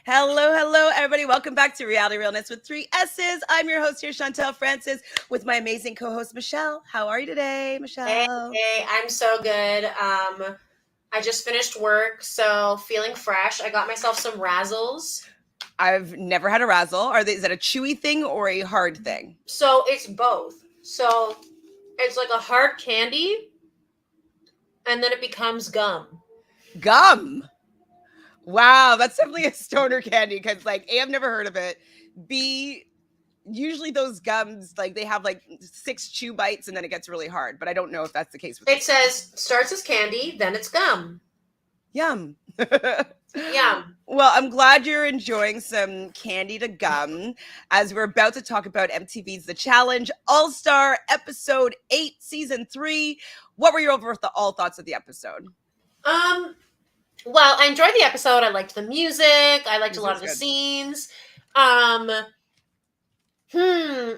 Hello, everybody. Welcome back to Reality Realness with 3 S's. I'm your host here, Chantele Francis, with my amazing co-host, Michelle. How are you today, Michelle? Hey, I'm so good. I just finished work, so feeling fresh. I got myself some Razzles. I've never had a razzle. Is that a chewy thing or a hard thing? So it's both. So it's like a hard candy, and then it becomes gum. Gum. Wow, that's definitely a stoner candy because, like, A, I've never heard of it. B, usually those gums, like, they have like 6 chew bites and then it gets really hard. But I don't know if that's the case with It says starts as candy, then it's gum. Yum. Yum. Well, I'm glad you're enjoying some candy to gum as we're about to talk about MTV's The Challenge All-Star Episode 8, Season 3. What were your overall thoughts of the episode? Well, I enjoyed the episode. I liked the music. I liked a lot of the scenes. It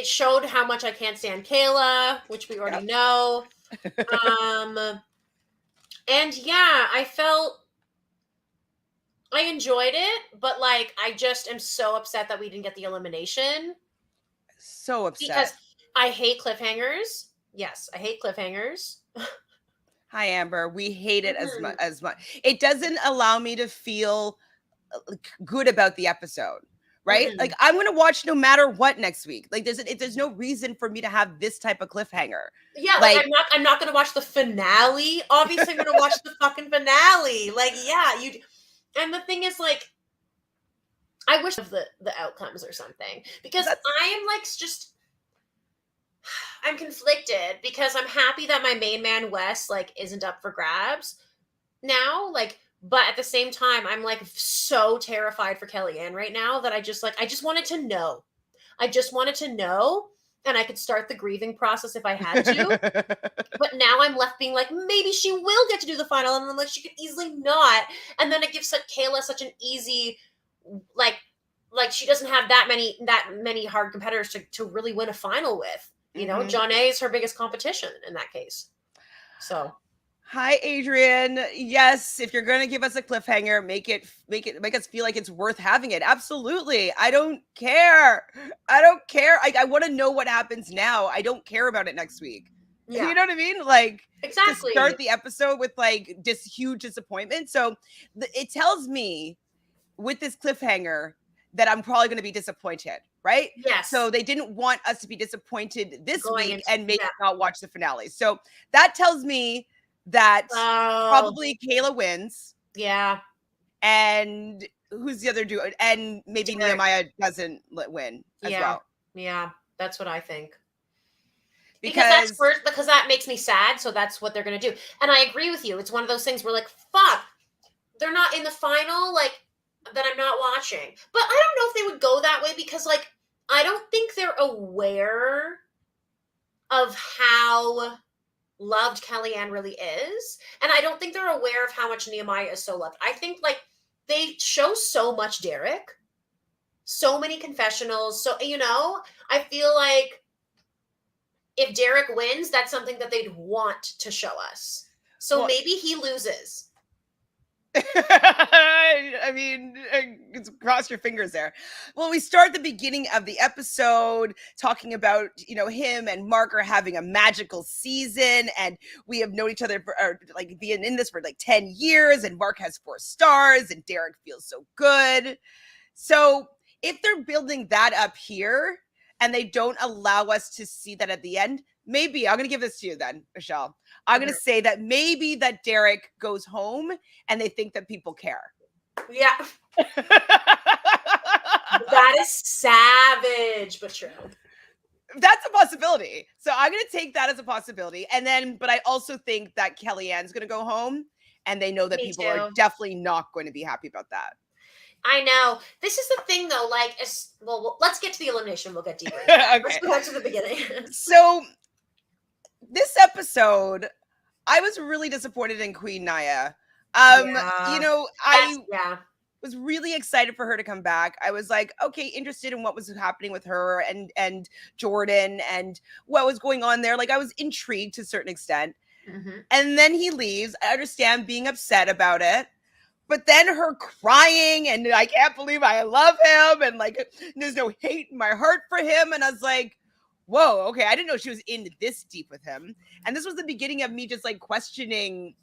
showed how much I can't stand Kailah, which we already know. And yeah, I enjoyed it, but like I just am so upset that we didn't get the elimination. So upset. Because I hate cliffhangers. Yes, I hate cliffhangers. Hi, Amber. We hate it as much. It doesn't allow me to feel good about the episode. Right? Like, I'm going to watch no matter what next week. Like, there's no reason for me to have this type of cliffhanger. Yeah, like I'm not going to watch the finale. Obviously, I'm going to watch the fucking finale. Like, yeah, and the thing is, like, I wish of the outcomes or something. Because I am, like, I'm conflicted because I'm happy that my main man, Wes, like, isn't up for grabs now. Like, but at the same time, I'm like so terrified for Kellyanne right now that I just wanted to know. I just wanted to know, and I could start the grieving process if I had to. But now I'm left being like, maybe she will get to do the final, and I'm like, she could easily not. And then it gives Kailah such an easy, like she doesn't have that many hard competitors to really win a final with. You know, Jonna is her biggest competition in that case. So. Hi, Adrian. Yes, if you're going to give us a cliffhanger, make us feel like it's worth having it. Absolutely. I don't care. I want to know what happens now. I don't care about it next week. Yeah. You know what I mean? Like, exactly. To start the episode with like this huge disappointment. So it tells me with this cliffhanger that I'm probably going to be disappointed. Right? Yes. So they didn't want us to be disappointed this week and maybe not watch the finale. So that tells me that probably Kailah wins. Yeah. And who's the other dude? And maybe Derrick. Nehemiah doesn't win as well. Yeah, that's what I think. Because that makes me sad, so that's what they're going to do. And I agree with you. It's one of those things where, like, fuck, they're not in the final, like, that I'm not watching. But I don't know if they would go that way because, like, I don't think they're aware of how loved Kellyanne really is. And I don't think they're aware of how much Nehemiah is so loved. I think, like, they show so much Derrick. So many confessionals. So, you know, I feel like if Derrick wins, that's something that they'd want to show us. So maybe he loses. I mean, cross your fingers there. Well, we start the beginning of the episode talking about, you know, him and Mark are having a magical season, and we have known each other for like being in this for like 10 years, and Mark has 4 stars, and Derrick feels so good. So if they're building that up here and they don't allow us to see that at the end, maybe I'm going to give this to you then, Michelle. I'm going to say that maybe that Derrick goes home and they think that people care. Yeah. That is savage, but true. That's a possibility. So I'm going to take that as a possibility. And then, but I also think that Kellyanne's going to go home and they know that people are definitely not going to be happy about that. I know. This is the thing, though. Like, well, let's get to the elimination. We'll get deeper. Okay. Let's go back to the beginning. So this episode, I was really disappointed in Queen Naya. You know, I was really excited for her to come back. I was like, okay, interested in what was happening with her and Jordan and what was going on there. Like, I was intrigued to a certain extent. And then he leaves. I understand being upset about it. But then her crying and I can't believe I love him and like there's no hate in my heart for him. And I was like, whoa, okay, I didn't know she was in this deep with him. And this was the beginning of me just like questioning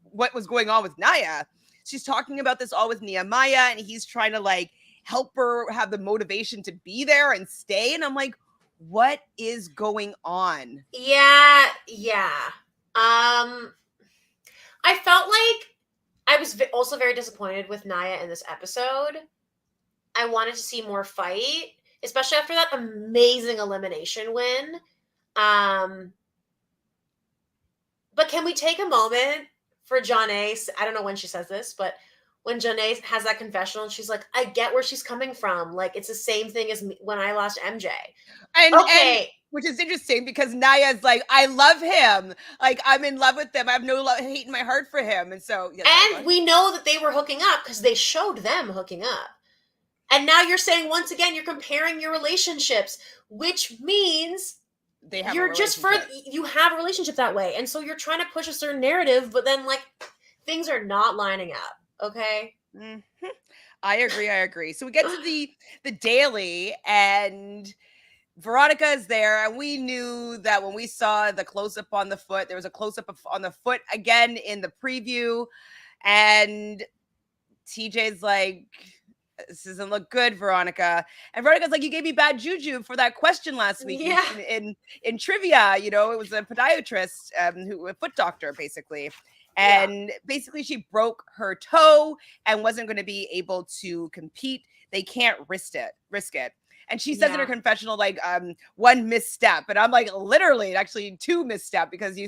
what was going on with Naya. She's talking about this all with Nehemiah and he's trying to like help her have the motivation to be there and stay. And I'm like, what is going on? Yeah. I felt like I was also very disappointed with Naya in this episode. I wanted to see more fight, especially after that amazing elimination win. But can we take a moment for Jonna? I don't know when she says this, but when Jonna has that confessional, she's like, I get where she's coming from. Like, it's the same thing as when I lost MJ. And which is interesting because Naya's like, I love him. Like, I'm in love with him. I have no hate in my heart for him. And so, yes, and we know that they were hooking up because they showed them hooking up. And now you're saying, once again, you're comparing your relationships, which means you're just you have a relationship that way. And so you're trying to push a certain narrative, but then like things are not lining up. Okay. Mm-hmm. I agree. So we get to the daily and Veronica is there, and we knew that when we saw the close-up on the foot, there was a close-up on the foot again in the preview, and TJ's like, this doesn't look good, Veronica. And Veronica's like, you gave me bad juju for that question last week in trivia. You know, it was a podiatrist, a foot doctor, basically. And basically she broke her toe and wasn't going to be able to compete. They can't risk it. And she says in her confessional, like, one misstep. And I'm like, literally, actually 2 misstep because you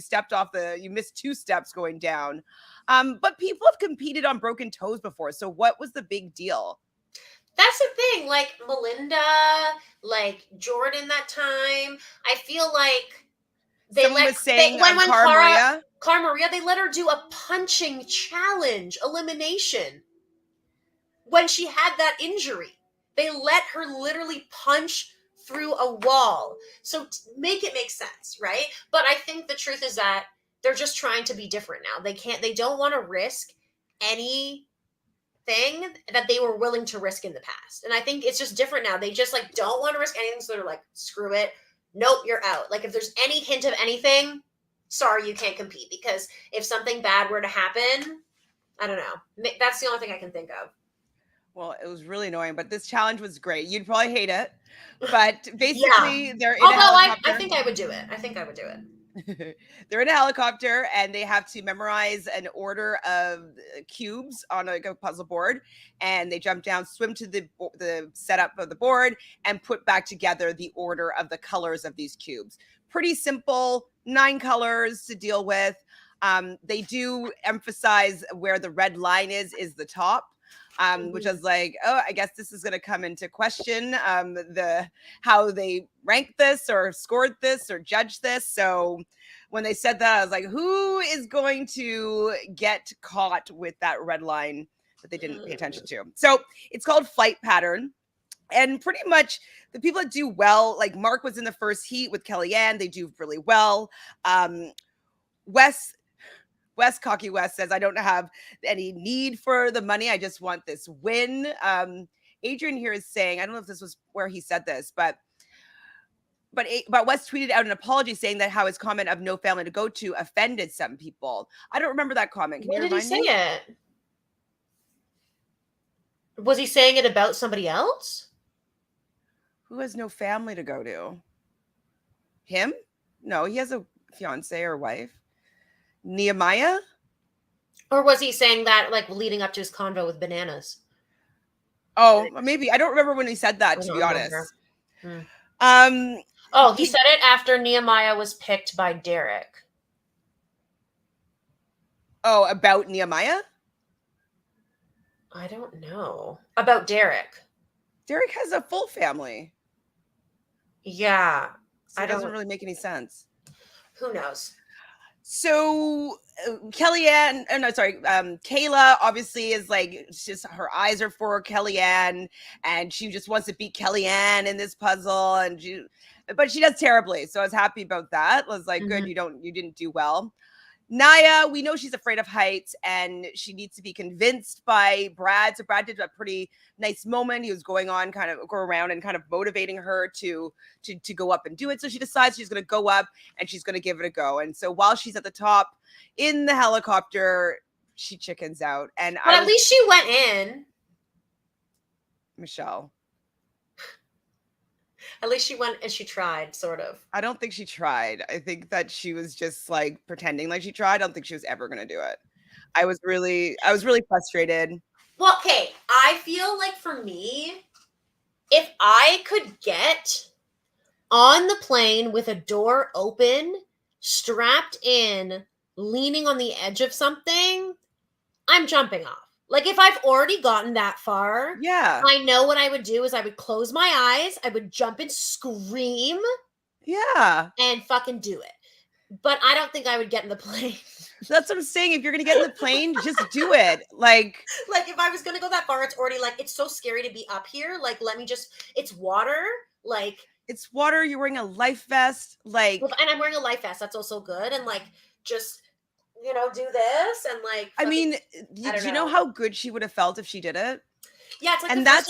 missed 2 steps going down. But people have competed on broken toes before. So what was the big deal? That's the thing. Like Melinda, like Jordan that time. I feel like Cara Maria, they let her do a punching challenge, elimination. When she had that injury. They let her literally punch through a wall. So make it make sense, right? But I think the truth is that they're just trying to be different now. They don't want to risk anything that they were willing to risk in the past. And I think it's just different now. They just like don't want to risk anything. So they're like, screw it. Nope, you're out. Like if there's any hint of anything, sorry, you can't compete. Because if something bad were to happen, I don't know. That's the only thing I can think of. Well, it was really annoying, but this challenge was great. You'd probably hate it, but basically they're in a helicopter. I think I would do it. They're in a helicopter and they have to memorize an order of cubes on a puzzle board, and they jump down, swim to the setup of the board, and put back together the order of the colors of these cubes. Pretty simple, 9 colors to deal with. They do emphasize where the red line is the top. Which was like, oh, I guess this is going to come into question how they ranked this or scored this or judged this. So when they said that, I was like, who is going to get caught with that red line that they didn't pay attention to? So it's called flight pattern. And pretty much the people that do well, like Mark was in the first heat with Kellyanne, they do really well. Cocky West says, I don't have any need for the money. I just want this win. Adrian here is saying, I don't know if this was where he said this, but West tweeted out an apology saying that how his comment of no family to go to offended some people. I don't remember that comment. Can you remind me? When did he say it? Was he saying it about somebody else? Who has no family to go to? Him? No, he has a fiance or wife. Nehemiah? Or was he saying that like leading up to his convo with bananas? Oh, maybe. I don't remember when he said that, to be honest. He said it after Nehemiah was picked by Derrick. Oh, about Nehemiah? I don't know. About Derrick. Derrick has a full family. Yeah. So it doesn't really make any sense. Who knows? So Kailah obviously is like, just her eyes are for Kellyanne and she just wants to beat Kellyanne in this puzzle, but she does terribly. So I was happy about that. I was like, good, you didn't do well. Nia, we know she's afraid of heights and she needs to be convinced by Brad. So Brad did a pretty nice moment. He was go around and kind of motivating her to go up and do it. So she decides she's going to go up and she's going to give it a go. And so while she's at the top in the helicopter, she chickens out. But at least she went in. Michelle. At least she went and she tried, sort of. I don't think she tried. I think that she was just like pretending like she tried. I don't think she was ever going to do it. I was really frustrated. Well, okay. I feel like for me, if I could get on the plane with a door open, strapped in, leaning on the edge of something, I'm jumping off. Like, if I've already gotten that far, yeah, I know what I would do is I would close my eyes, I would jump and scream, yeah, and fucking do it. But I don't think I would get in the plane. That's what I'm saying. If you're gonna get in the plane, just do it. Like if I was gonna go that far, it's already like, it's so scary to be up here. Like, let me just, it's water. Like, it's water. You're wearing a life vest. Like, and I'm wearing a life vest. That's also good. And like, just, do this and like. I mean, do you know how good she would have felt if she did it? Yeah, it's like, and that's.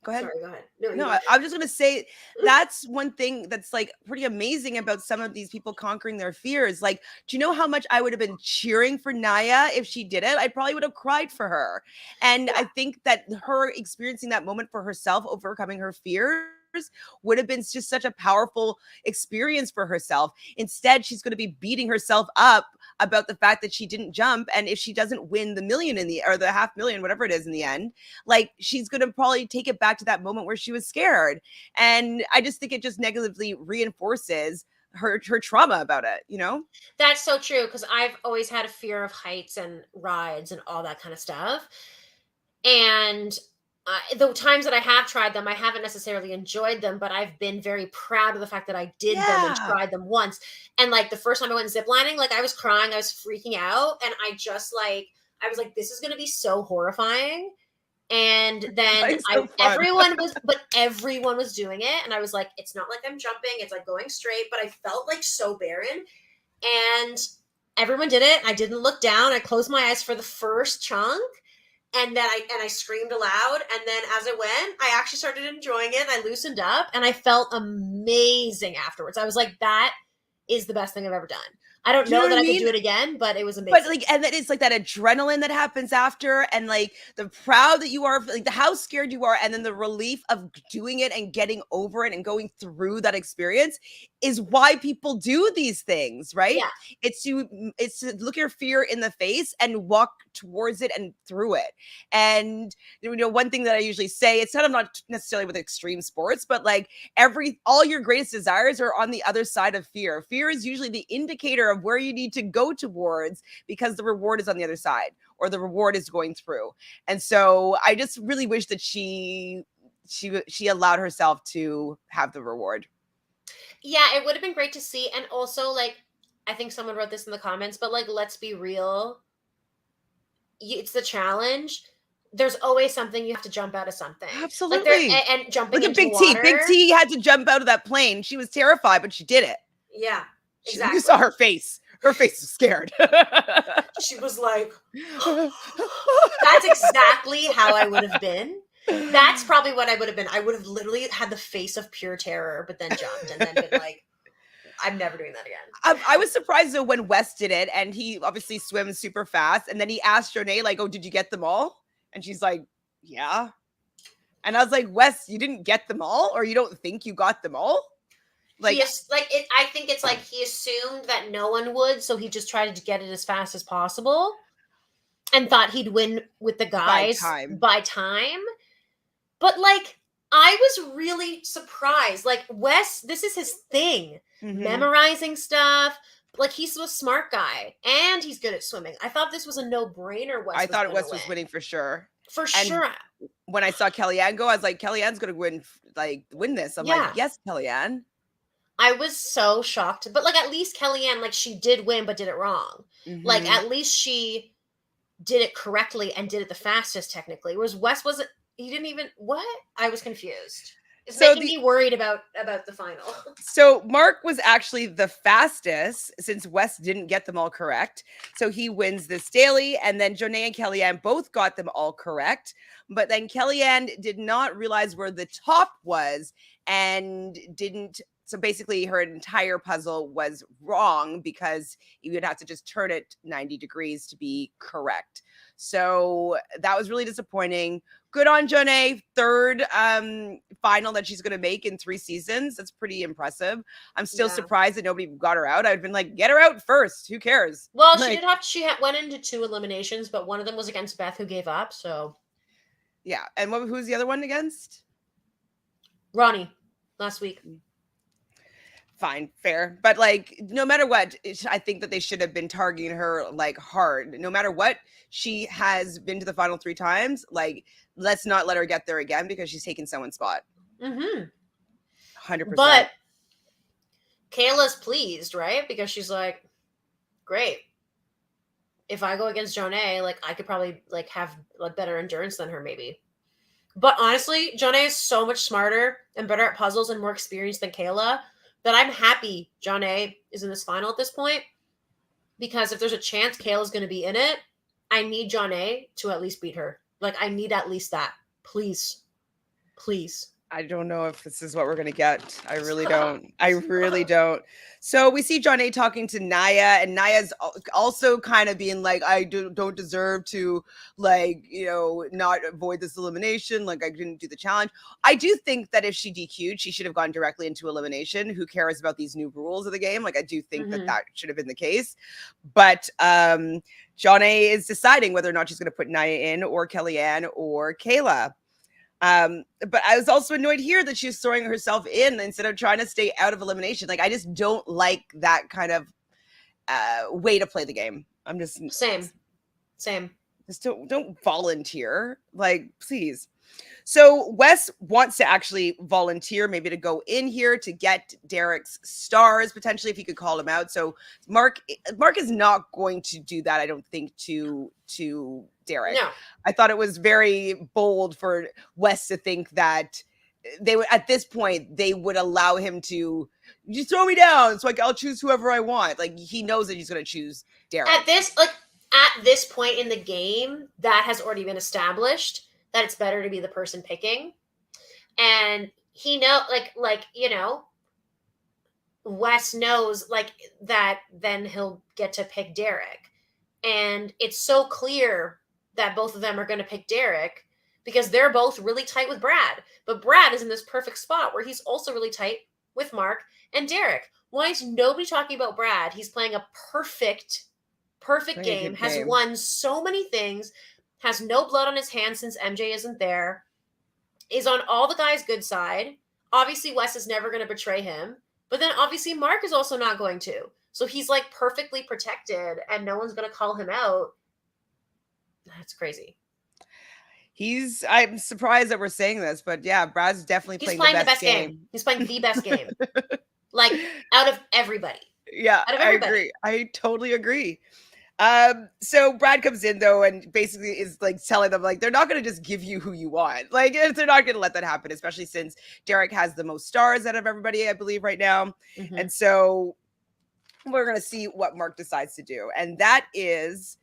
Go ahead. Sorry, go ahead. No, I'm just going to say that's one thing that's like pretty amazing about some of these people conquering their fears. Like, do you know how much I would have been cheering for Nia if she did it? I probably would have cried for her. And I think that her experiencing that moment for herself, overcoming her fears, would have been just such a powerful experience for herself. Instead, she's going to be beating herself up about the fact that she didn't jump. And if she doesn't win the million or the $500,000, whatever it is in the end, like, she's going to probably take it back to that moment where she was scared. And I just think it just negatively reinforces her trauma about it, That's so true, because I've always had a fear of heights and rides and all that kind of stuff. And the times that I have tried them, I haven't necessarily enjoyed them, but I've been very proud of the fact that I did them and tried them once. And like the first time I went ziplining, like I was crying, I was freaking out. And I was like, this is going to be so horrifying. And then everyone was doing it. And I was like, it's not like I'm jumping. It's like going straight, but I felt like so barren. And everyone did it. I didn't look down. I closed my eyes for the first chunk. And then I screamed aloud. And then as I went, I actually started enjoying it. I loosened up and I felt amazing afterwards. I was like, that is the best thing I've ever done. I don't know that I could do it again, but it was amazing. But and then it's like that adrenaline that happens after, and like the proud that you are, like how scared you are, and then the relief of doing it and getting over it and going through that experience is why people do these things, right? Yeah. It's to look your fear in the face and walk towards it and through it. And one thing that I usually say, it's not necessarily with extreme sports, but like all your greatest desires are on the other side of fear. Fear is usually the indicator of where you need to go towards, because the reward is on the other side, or the reward is going through. And so I just really wish that she allowed herself to have the reward. Yeah, it would have been great to see. And also, like, I think someone wrote this in the comments, but like, let's be real. It's the challenge. There's always something you have to jump out of something. Absolutely. And jumping into Big water. Big T had to jump out of that plane. She was terrified, but she did it. Yeah, exactly. You saw her face. Her face was scared. She was like, that's exactly how I would have been. That's probably what I would have been. I would have literally had the face of pure terror, but then jumped and then been like, I'm never doing that again. I was surprised though when Wes did it, and he obviously swims super fast. And then he asked Jonna, like, "Oh, did you get them all?" And she's like, "Yeah." And I was like, "Wes, you didn't get them all, or you don't think you got them all?" I think it's like he assumed that no one would, so he just tried to get it as fast as possible, and thought he'd win with the guys by time. But like, I was really surprised. Like, Wes, this is his thing. Mm-hmm. Memorizing stuff. Like, he's a smart guy and he's good at swimming. I thought this was a no-brainer. I thought Wes was winning for sure. For sure. When I saw Kellyanne go, I was like, Kellyanne's going to win this. I'm like, yes, Kellyanne. I was so shocked. But like, at least Kellyanne, like, she did win, but did it wrong. Mm-hmm. Like, at least she did it correctly and did it the fastest, technically. Whereas Wes wasn't. He didn't even, what? I was confused. It's making me worried about the final. So Mark was actually the fastest since Wes didn't get them all correct. So he wins this daily. And then Jonna and Kellyanne both got them all correct. But then Kellyanne did not realize where the top was and didn't. So basically, her entire puzzle was wrong because you would have to just turn it 90 degrees to be correct. So that was really disappointing. Good on Jonna, third final that she's going to make in 3 seasons. That's pretty impressive. I'm still surprised that nobody got her out. I'd been like, get her out first. Who cares? Well, she went into 2 eliminations, but one of them was against Beth, who gave up. So yeah, and who's the other one against? Roni last week. Fine, fair. But like, no matter what, I think that they should have been targeting her like hard. No matter what, she has been to the final 3 times. Like, let's not let her get there again because she's taking someone's spot. 100%. But Kailah's pleased, right? Because she's like, great. If I go against Jonna, like, I could probably like have like better endurance than her, maybe. But honestly, Jonna is so much smarter and better at puzzles and more experienced than Kailah that I'm happy Jonna is in this final at this point, because if there's a chance Kailah's going to be in it, I need Jonna to at least beat her. Like, I need at least that. Please. I don't know if this is what we're going to get. I really don't. I really don't. So we see Jonna talking to Naya, and Naya's also kind of being like, I don't deserve to, like, you know, not avoid this elimination. Like, I didn't do the challenge. I do think that if she DQ'd, she should have gone directly into elimination. Who cares about these new rules of the game? Like, I do think that should have been the case. But Jonna is deciding whether or not she's going to put Naya in, or Kellyanne, or Kailah. But I was also annoyed here that she's throwing herself in instead of trying to stay out of elimination. Like, I just don't like that kind of way to play the game. I'm just same. Just don't volunteer. Like, please. So Wes wants to actually volunteer, maybe to go in here to get Derrick's stars, potentially, if he could call him out. So Mark is not going to do that, I don't think, to Derrick. No. I thought it was very bold for Wes to think that they would, at this point, they would allow him to just throw me down, so like I'll choose whoever I want. Like, he knows that he's going to choose Derrick. At this point in the game, that has already been established, that it's better to be the person picking. And he Wes knows like that then he'll get to pick Derrick. And it's so clear that both of them are going to pick Derrick because they're both really tight with Brad. But Brad is in this perfect spot where he's also really tight with Mark and Derrick. Why is nobody talking about Brad? He's playing a perfect game, has won so many things, has no blood on his hands since MJ isn't there, is on all the guys' good side. Obviously, Wes is never going to betray him, but then obviously Mark is also not going to. So he's like perfectly protected and no one's going to call him out. That's crazy. I'm surprised that we're saying this, but yeah, Brad's definitely playing the best game. He's playing the best game. Like, out of everybody. Yeah, I agree. I totally agree. So Brad comes in though and basically is like telling them like they're not going to just give you who you want. Like, they're not going to let that happen, especially since Derrick has the most stars out of everybody, I believe, right now. And so we're going to see what Mark decides to do. And that is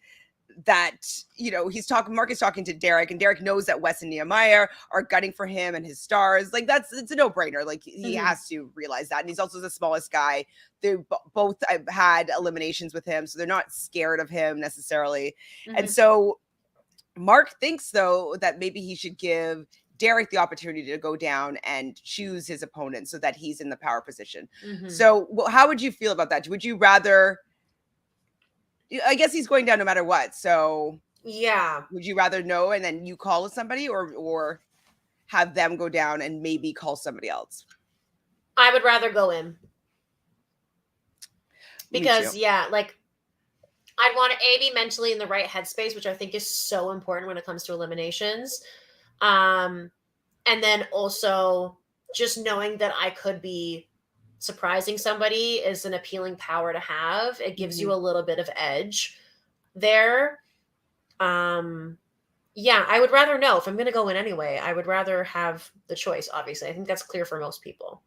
that, you know, Mark is talking to Derrick, and Derrick knows that Wes and Nehemiah are gunning for him and his stars. Like, it's a no-brainer. Like, he has to realize that. And he's also the smallest guy. They both had eliminations with him, so they're not scared of him necessarily. And so Mark thinks, though, that maybe he should give Derrick the opportunity to go down and choose his opponent so that he's in the power position. So how would you feel about that? Would you rather... I guess he's going down no matter what. So yeah, would you rather know and then you call somebody, or have them go down and maybe call somebody else? I would rather go in. Because like, I'd want to be mentally in the right headspace, which I think is so important when it comes to eliminations. And then also just knowing that I could be surprising somebody is an appealing power to have. It gives you a little bit of edge there. Yeah, I would rather know. If I'm going to go in anyway, I would rather have the choice, obviously. I think that's clear for most people.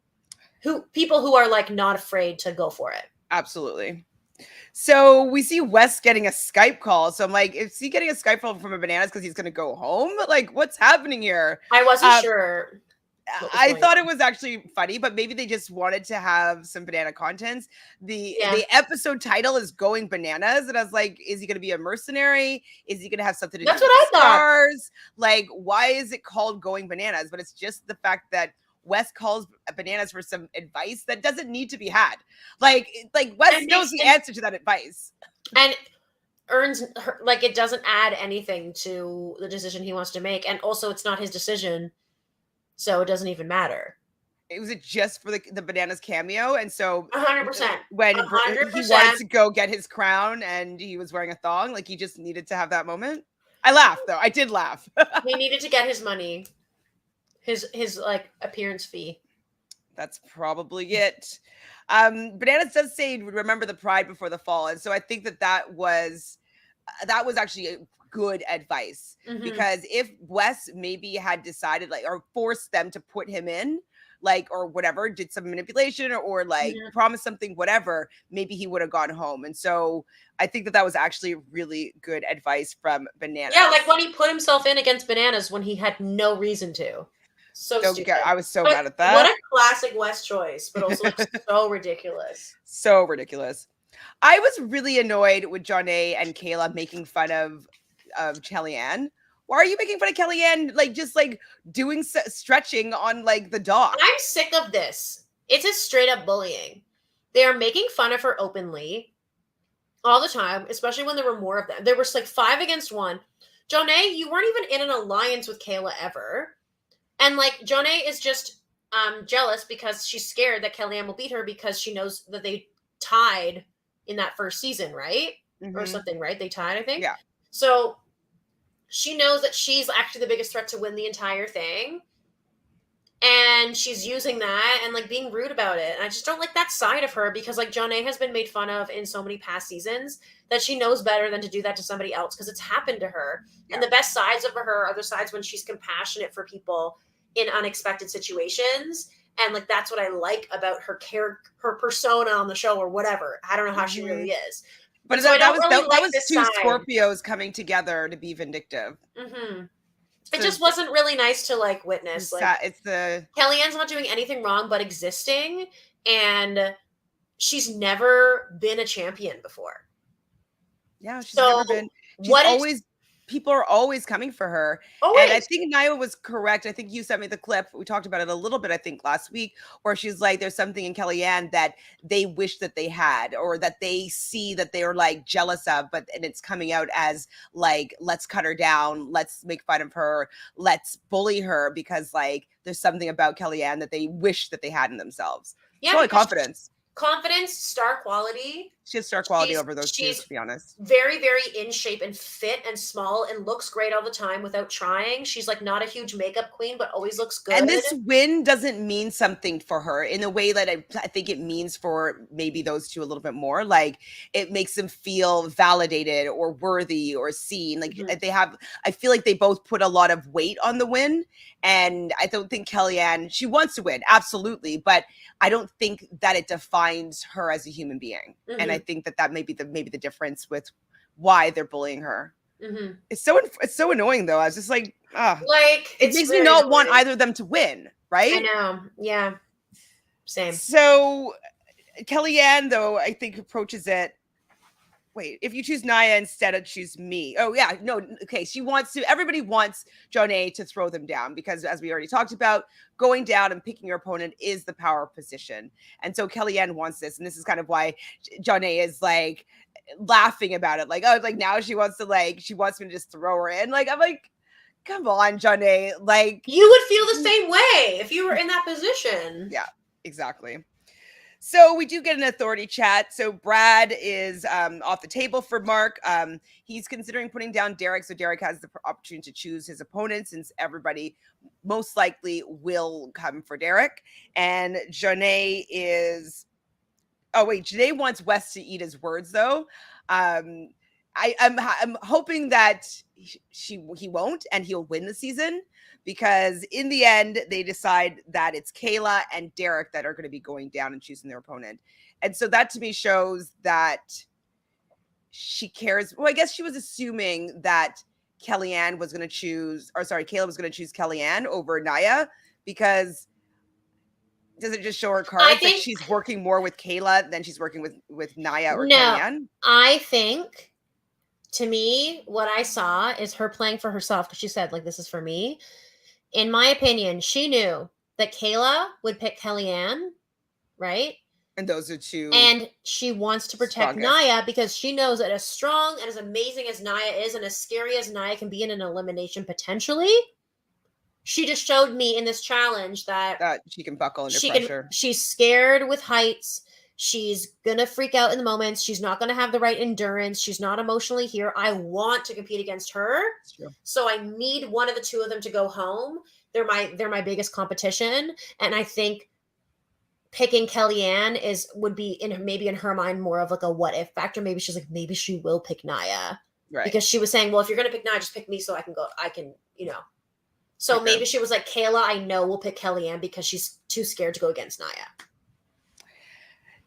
People who are like not afraid to go for it. Absolutely. So we see Wes getting a Skype call. So I'm like, is he getting a Skype call from a Bananas because he's going to go home? Like, what's happening here? I wasn't sure. I thought it was actually funny, but maybe they just wanted to have some banana contents. The episode title is Going Bananas, and I was like, is he going to be a mercenary? Is he going to have something to do with the stars? Like, why is it called Going Bananas? But it's just the fact that Wes calls Bananas for some advice that doesn't need to be had. Like Wes knows the answer to that advice. And earns her, like, it doesn't add anything to the decision he wants to make. And also it's not his decision. So it doesn't even matter. It was just for the Bananas cameo. And so 100%. When 100%. He wanted to go get his crown and he was wearing a thong, like he just needed to have that moment. I laughed though. I did laugh. He needed to get his money. His like appearance fee. That's probably it. Bananas does say, remember the pride before the fall. And so I think that was actually good advice, because if Wes maybe had decided like, or forced them to put him in, like, or whatever, did some manipulation or like promise something, whatever, maybe he would have gone home. And so I think that was actually really good advice from Bananas. Yeah, like when he put himself in against Bananas when he had no reason to. So stupid. I was so mad at that. What a classic Wes choice, but also so ridiculous. So ridiculous. I was really annoyed with Jonna and Kailah making fun of Kellyanne. Why are you making fun of Kellyanne? Like, just like doing stretching on like the dock. I'm sick of this. It's a straight up bullying. They are making fun of her openly all the time, especially when there were more of them. There was like 5 against 1. Jonna, you weren't even in an alliance with Kailah ever. And like Jonna is just jealous because she's scared that Kellyanne will beat her because she knows that they tied in that first season, right? Or something, right? They tied, I think. Yeah. So she knows that she's actually the biggest threat to win the entire thing. And she's using that and like being rude about it. And I just don't like that side of her, because like Jonna has been made fun of in so many past seasons that she knows better than to do that to somebody else, because it's happened to her. Yeah. And the best sides of her are the sides when she's compassionate for people in unexpected situations. And like, that's what I like about her her persona on the show or whatever. I don't know how she really is. But so that was two Scorpios coming together to be vindictive. It just wasn't really nice to like witness. Like, Kellyanne's not doing anything wrong but existing, and she's never been a champion before. Yeah, she's never been. People are always coming for her. Always. And I think Nia was correct. I think you sent me the clip. We talked about it a little bit, I think, last week, where she's like, there's something in Kellyanne that they wish that they had, or that they see that they're like jealous of, and it's coming out as like, let's cut her down. Let's make fun of her. Let's bully her, because like there's something about Kellyanne that they wish that they had in themselves. Yeah. It's probably confidence. Confidence, star quality. She has star quality over those two, to be honest. Very, very in shape and fit and small and looks great all the time without trying. She's like not a huge makeup queen, but always looks good. And this win doesn't mean something for her in a way that I think it means for maybe those two a little bit more. Like, it makes them feel validated or worthy or seen. Like I feel like they both put a lot of weight on the win. And I don't think Kellyanne, she wants to win, absolutely, but I don't think that it defines her as a human being. And I think that may be the difference with why they're bullying her. It's so annoying though. I was just like, it makes me not want either of them to win, right? I know. Yeah. Same. So Kellyanne though, I think approaches it. Wait, if you choose Nia instead of choose me. Oh yeah, no, okay. Everybody wants Jonna to throw them down, because as we already talked about, going down and picking your opponent is the power position. And so Kellyanne wants this. And this is kind of why Jonna is like laughing about it. Like, oh, like now she wants me to just throw her in. Like, I'm like, come on, Jonna. Like, you would feel the same way if you were in that position. Yeah, exactly. So we do get an authority chat. So Brad is off the table for Mark. He's considering putting down Derrick. So Derrick has the opportunity to choose his opponent, since everybody most likely will come for Derrick. And Jonna Jonna wants Wes to eat his words, though. I'm hoping that he won't, and he'll win the season, because in the end they decide that it's Kailah and Derrick that are going to be going down and choosing their opponent. And so that to me shows that she cares. Well, I guess she was assuming that Kailah was going to choose Kellyanne over Nia, because does it just show her cards that she's working more with Kailah than she's working with Nia or Kellyanne? I think, to me, what I saw is her playing for herself, because she said, like, this is for me. In my opinion, she knew that Kailah would pick Kellyanne, right? And those are two. And she wants to protect Nia, because she knows that as strong and as amazing as Nia is, and as scary as Nia can be in an elimination potentially, she just showed me in this challenge that she can buckle under pressure. She's scared with heights. She's going to freak out in the moments. She's not going to have the right endurance. She's not emotionally here. I want to compete against her. So I need one of the two of them to go home. They're my biggest competition. And I think picking Kellyanne would be maybe in her mind more of like a what if factor. Maybe she's like, maybe she will pick Nia. Right. Because she was saying, well, if you're going to pick Nia, just pick me so I can, So okay. Maybe she was like, Kailah, I know will pick Kellyanne because she's too scared to go against Nia.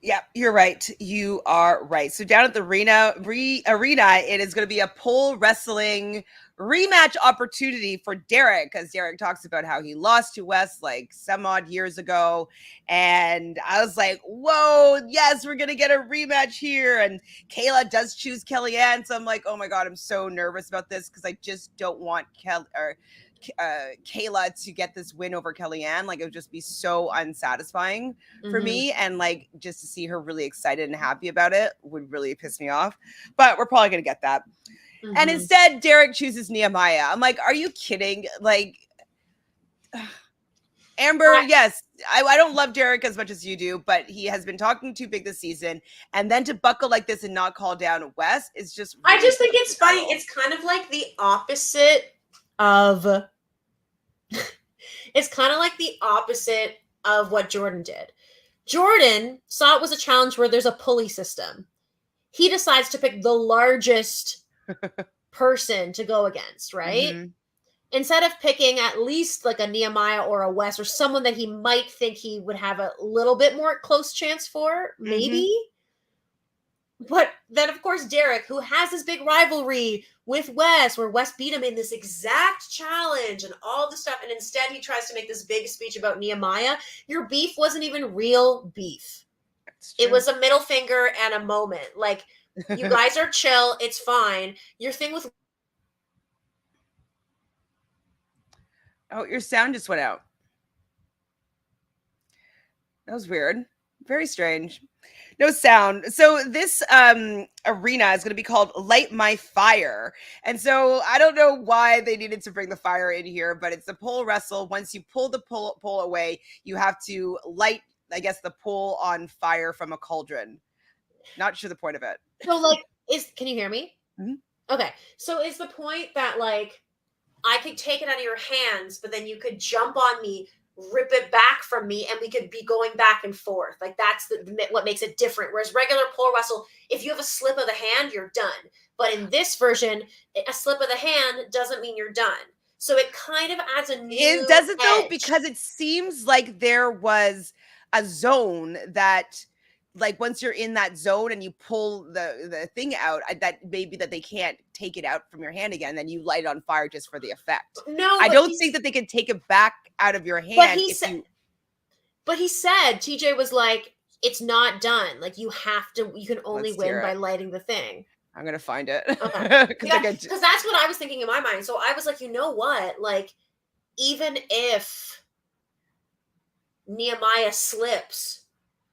Yeah, you're right. You are right. So down at the arena, it is going to be a pole wrestling rematch opportunity for Derrick, because Derrick talks about how he lost to Wes like some odd years ago. And I was like, whoa, yes, we're going to get a rematch here. And Kailah does choose Kellyanne. So I'm like, oh my God, I'm so nervous about this, because I just don't want Kailah to get this win over Kellyanne. Like, it would just be so unsatisfying for me, and like just to see her really excited and happy about it would really piss me off. But we're probably gonna get that. And instead Derrick chooses Nehemiah. I'm like, are you kidding? Like, Amber, yes, I don't love Derrick as much as you do, but he has been talking too big this season, and then to buckle like this and not call down Wes is just really, I just think it's funny. It's kind of like the opposite of it's kind of like the opposite of what Jordan did. Jordan saw it was a challenge where there's a pulley system. He decides to pick the largest person to go against, right? Instead of picking at least like a Nehemiah or a Wes or someone that he might think he would have a little bit more close chance for, maybe. But then, of course, Derrick, who has this big rivalry with Wes, where Wes beat him in this exact challenge and all this stuff, and instead he tries to make this big speech about Nehemiah. Your beef wasn't even real beef. It was a middle finger and a moment. Like, you guys are chill. It's fine. Your thing with... Oh, your sound just went out. That was weird. Very strange. No sound. So this arena is going to be called Light My Fire. And so I don't know why they needed to bring the fire in here, but it's a pole wrestle. Once you pull the pole away, you have to light, I guess, the pole on fire from a cauldron. Not sure the point of it. So, like, can you hear me? Okay. So is the point that, like, I could take it out of your hands, but then you could jump on me, rip it back from me, and we could be going back and forth. Like, that's what makes it different. Whereas regular pole wrestle, if you have a slip of the hand, you're done. But in this version, a slip of the hand doesn't mean you're done. So it kind of adds a new does it though? edge. Because it seems like there was a zone that, like, once you're in that zone and you pull the thing out, that maybe that they can't take it out from your hand again, then you light it on fire just for the effect. No, I don't think that they can take it back out of your hand. But he said, TJ was like, it's not done. Like, you can only win by lighting the thing. I'm going to find it. Okay. Because that's what I was thinking in my mind. So I was like, you know what? Like, even if Nehemiah slips,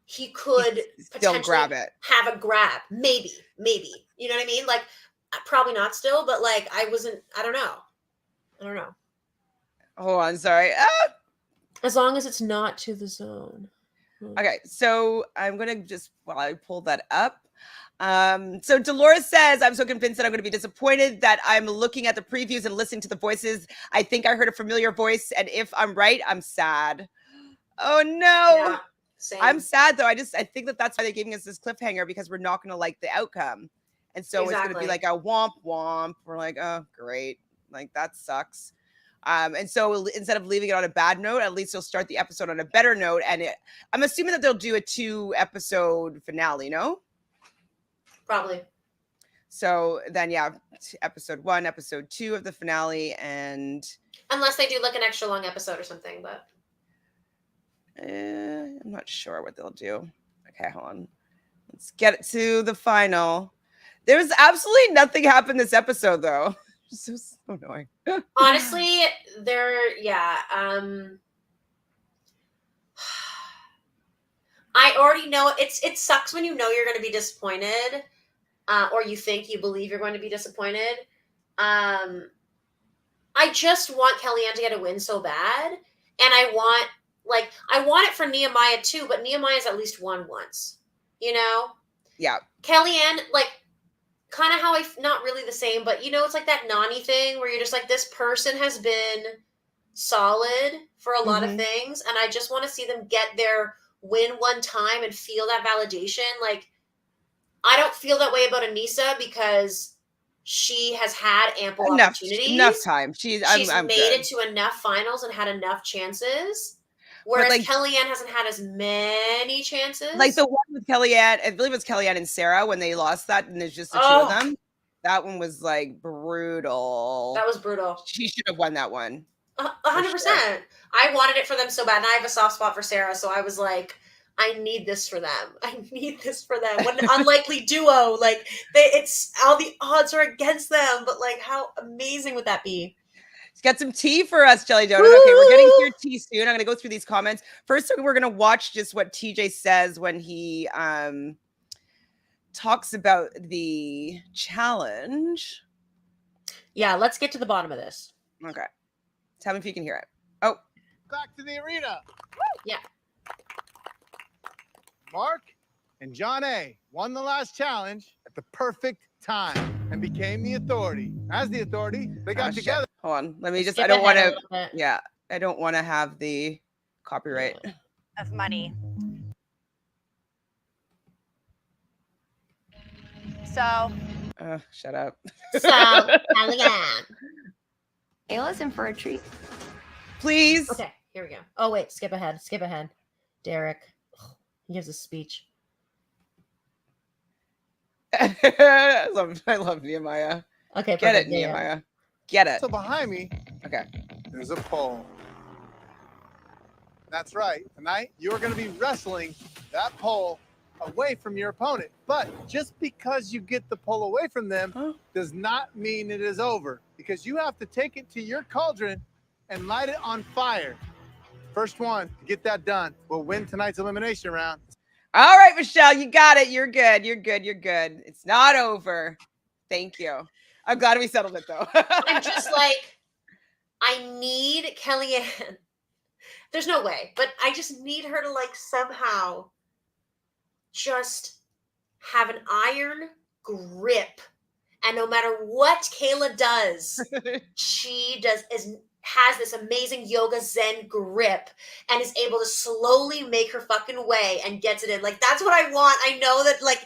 he could still grab it. Have a grab. Maybe. You know what I mean? Like, probably not still, but like, I don't know. Hold on, sorry. As long as it's not to the zone. Okay, so I'm going to just, while I pull that up. So Dolores says, I'm so convinced that I'm going to be disappointed that I'm looking at the previews and listening to the voices. I think I heard a familiar voice, and if I'm right, I'm sad. Oh no. Yeah. Same. I'm sad though. I think that's why they're giving us this cliffhanger, because we're not going to like the outcome. And so it's going to be like a womp womp. We're like, oh, great. Like, that sucks. And so instead of leaving it on a bad note, at least they'll start the episode on a better note. And I'm assuming that they'll do a 2-episode finale, no? Probably. So then, yeah, episode 1, episode 2 of the finale, and unless they do like an extra long episode or something, but I'm not sure what they'll do. Okay, hold on. Let's get it to the final. There's absolutely nothing happened this episode, though. So annoying. Honestly, I already know it sucks when you know you're going to be disappointed, or you think you believe you're going to be disappointed. I just want Kellyanne to get a win so bad, and I want it for Nehemiah too, but Nehemiah's at least won once, you know? Yeah. Kellyanne, like, kind of how not really the same, but you know, it's like that Nani thing where you're just like, this person has been solid for a lot of things, and I just want to see them get their win one time and feel that validation. Like, I don't feel that way about Anissa because she has had ample opportunities. Enough time. She's made it to enough finals and had enough chances. Whereas Kellyanne hasn't had as many chances. Like the one with Kellyanne, I believe it was Kellyanne and Sarah when they lost that, and there's just the two of them. That one was like brutal. That was brutal. She should have won that one. 100%. Sure. I wanted it for them so bad, and I have a soft spot for Sarah, so I was like, I need this for them. I need this for them. What an unlikely duo. Like, it's all the odds are against them, but like, how amazing would that be? Got some tea for us, Jelly Donut. Okay, we're getting to your tea soon. I'm going to go through these comments. First, we're going to watch just what TJ says when he talks about the challenge. Yeah, let's get to the bottom of this. Okay. Tell me if you can hear it. Oh. Back to the arena. Yeah. Mark and Jonna won the last challenge at the perfect time and became the authority. As the authority, they got together. Hold on. Let me just, I don't want to, I don't want to have the copyright. Of money. So. Shut up. So, Kellyanne. Kailah's in for a treat. Please. Okay, here we go. Oh, wait, skip ahead. Derrick. He gives a speech. I love Nehemiah. Okay, get it, Nehemiah. Get it. So behind me, okay, there's a pole. That's right. Tonight, you're going to be wrestling that pole away from your opponent. But just because you get the pole away from them does not mean it is over, because you have to take it to your cauldron and light it on fire. First one to get that done will win tonight's elimination round. All right, Michelle, you got it. You're good. It's not over. Thank you. I'm glad we settled it, though. I'm just like, I need Kellyanne. There's no way, but I just need her to like somehow just have an iron grip. And no matter what Kailah does, she has this amazing yoga zen grip and is able to slowly make her fucking way and gets it in. Like, that's what I want. I know that like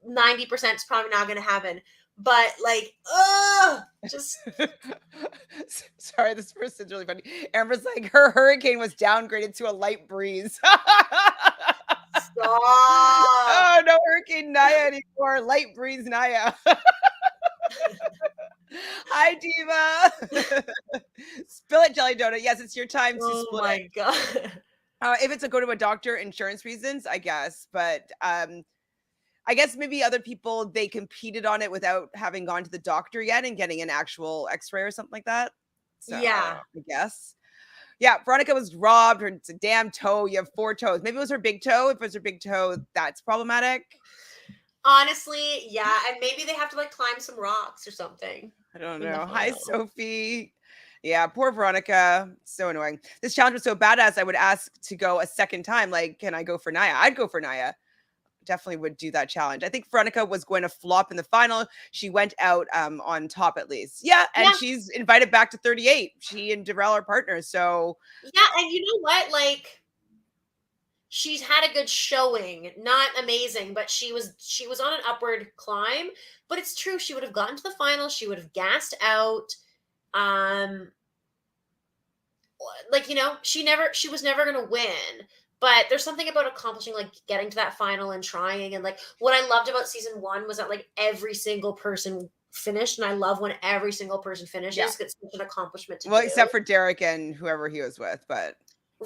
90% is probably not going to happen, but like, just. Sorry, this person's really funny. Amber's like, her hurricane was downgraded to a light breeze. Stop. Oh, no Hurricane Naya anymore. Light breeze Naya. Hi, Diva. Spill it, Jelly Donut. Yes, it's your time to split. Oh my god. If it's a go to a doctor, insurance reasons, I guess. But I guess maybe other people, they competed on it without having gone to the doctor yet and getting an actual X-ray or something like that. So, yeah, I guess. Yeah, Veronica was robbed. It's a damn toe. You have 4 toes. Maybe it was her big toe. If it was her big toe, that's problematic. Honestly, yeah. And maybe they have to like climb some rocks or something. I don't know. Hi, Sophie. Yeah, poor Veronica. So annoying. This challenge was so badass, I would ask to go a second time. Like, can I go for Naya? I'd go for Naya. Definitely would do that challenge. I think Veronica was going to flop in the final. She went out on top at least. Yeah, and she's invited back to 38. She and Darrell are partners. So yeah, and you know what? Like, she's had a good showing. Not amazing, but she was on an upward climb. But it's true. She would have gotten to the final. She would have gassed out. Like, you know, she was never going to win. But there's something about accomplishing, like, getting to that final and trying. And, like, what I loved about season 1 was that, like, every single person finished. And I love when every single person finishes. Yeah. It's such an accomplishment to do. Well, except for Derrick and whoever he was with, but.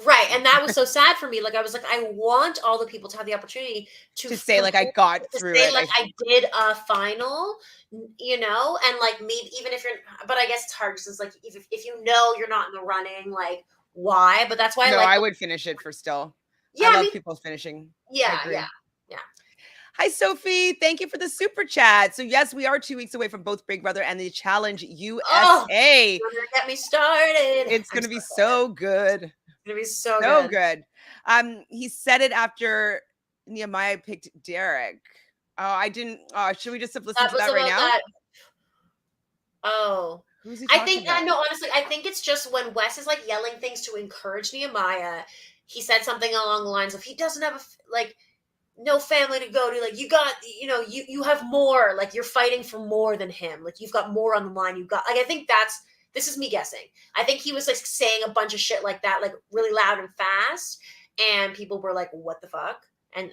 Right. And that was so sad for me. Like, I was like, I want all the people to have the opportunity to say, like, I got through it. Like, I did a final, you know, and, like, maybe even if you're, but I guess it's hard since, like, if you know you're not in the running, like, why? But that's why I would finish it for still. Yeah. I love people finishing. Yeah. Hi, Sophie. Thank you for the super chat. So, yes, we are 2 weeks away from both Big Brother and the Challenge USA. Oh, you're gonna get me started. It's going to be so good. It's going to be so good. He said it after Nehemiah picked Derrick. Oh, I didn't. Should we just have listened to that right now? Oh. Who's he I talking think, about? no, honestly, I think it's just when Wes is, like, yelling things to encourage Nehemiah, he said something along the lines of, he doesn't have, no family to go to. Like, you got, you know, you have more. Like, you're fighting for more than him. Like, you've got more on the line. You've got, like, I think this is me guessing. I think he was, like, saying a bunch of shit like that, like, really loud and fast. And people were like, what the fuck?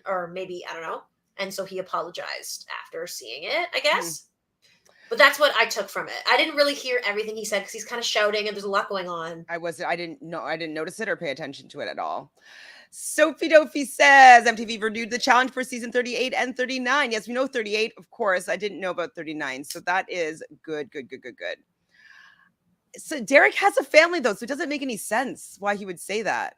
Or maybe, I don't know. And so he apologized after seeing it, I guess. But that's what I took from it. I didn't really hear everything he said because he's kind of shouting and there's a lot going on. I didn't notice it or pay attention to it at all. Sophie Dophie says MTV renewed the challenge for season 38 and 39. Yes, we know 38, of course. I didn't know about 39. So that is good. So Derrick has a family, though, so it doesn't make any sense why he would say that.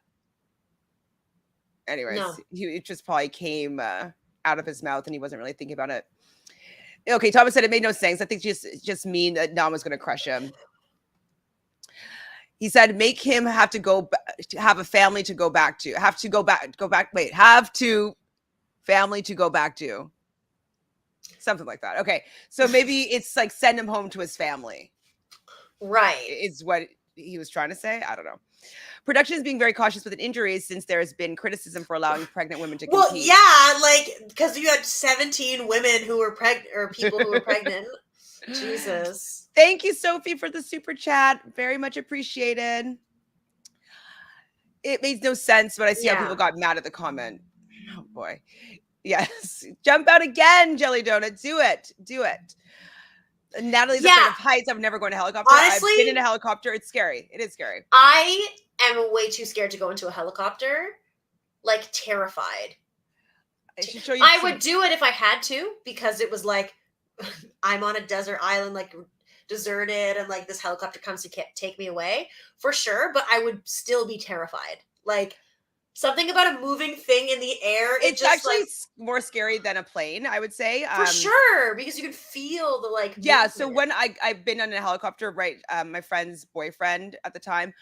Anyways, it just probably came out of his mouth and he wasn't really thinking about it. Okay, Thomas said it made no sense. I think just mean that Nam was going to crush him. He said, make him have to have a family to go back to. Have to family to go back to. Something like that. Okay, so maybe it's like send him home to his family. Right. Is what he was trying to say. I don't know. Production is being very cautious with injuries since there has been criticism for allowing pregnant women to compete. Well, yeah, like, because you had 17 women who were pregnant, or people who were pregnant. Jesus. Thank you, Sophie, for the super chat. Very much appreciated. It made no sense, but I see how people got mad at the comment. Oh, boy. Yes. Jump out again, Jelly Donut. Do it. Natalie's afraid of heights. I'm never going to helicopter. Honestly, I've been in a helicopter. It's scary. It is scary. I am way too scared to go into a helicopter. Like, terrified. I would do it if I had to, because it was like, I'm on a desert island, like, deserted, and, like, this helicopter comes to take me away. For sure, but I would still be terrified. Like, something about a moving thing in the air. It's just actually more scary than a plane, I would say. For sure, because you can feel the, like, yeah. movement. So when I've been on a helicopter, right? My friend's boyfriend at the time,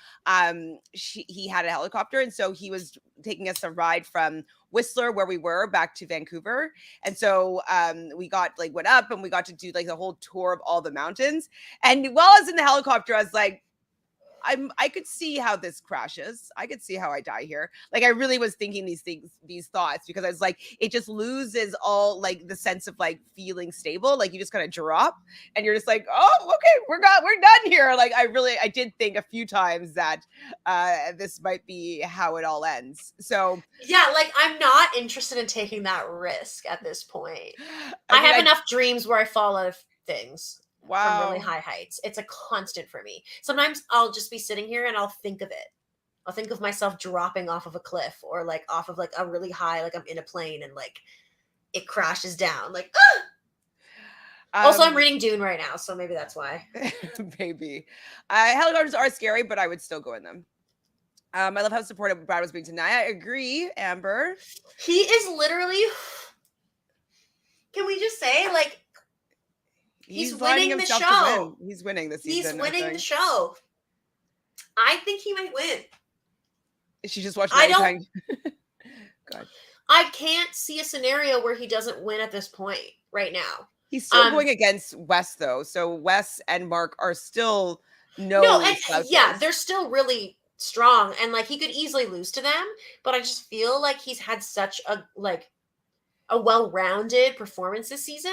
he had a helicopter, and so he was taking us a ride from Whistler, where we were, back to Vancouver. And so we went up and we got to do like the whole tour of all the mountains. And while I was in the helicopter, I was like, I could see how this crashes. I could see how I die here. Like, I really was thinking these thoughts, because I was like, it just loses all like the sense of like feeling stable. Like, you just kind of drop and you're just like, oh, okay, we're done here. Like, I did think a few times that this might be how it all ends. So yeah, like, I'm not interested in taking that risk at this point. I have enough dreams where I fall out of things. Wow. From really high heights. It's a constant for me. Sometimes I'll just be sitting here and I'll think of it. I'll think of myself dropping off of a cliff, or like off of like a really high, like I'm in a plane and like it crashes down. Like, ah! Also, I'm reading Dune right now, so maybe that's why. Maybe. Helicopters are scary, but I would still go in them. I love how supportive Brad was being tonight. I agree, Amber. He is literally, can we just say, like, he's winning the show. He's winning this season. He's winning the show. I think he might win. She just watched it. God. I can't see a scenario where he doesn't win at this point right now. He's still going against Wes, though. So Wes and Mark are still they're still really strong, and like he could easily lose to them. But I just feel like he's had such a well-rounded performance this season.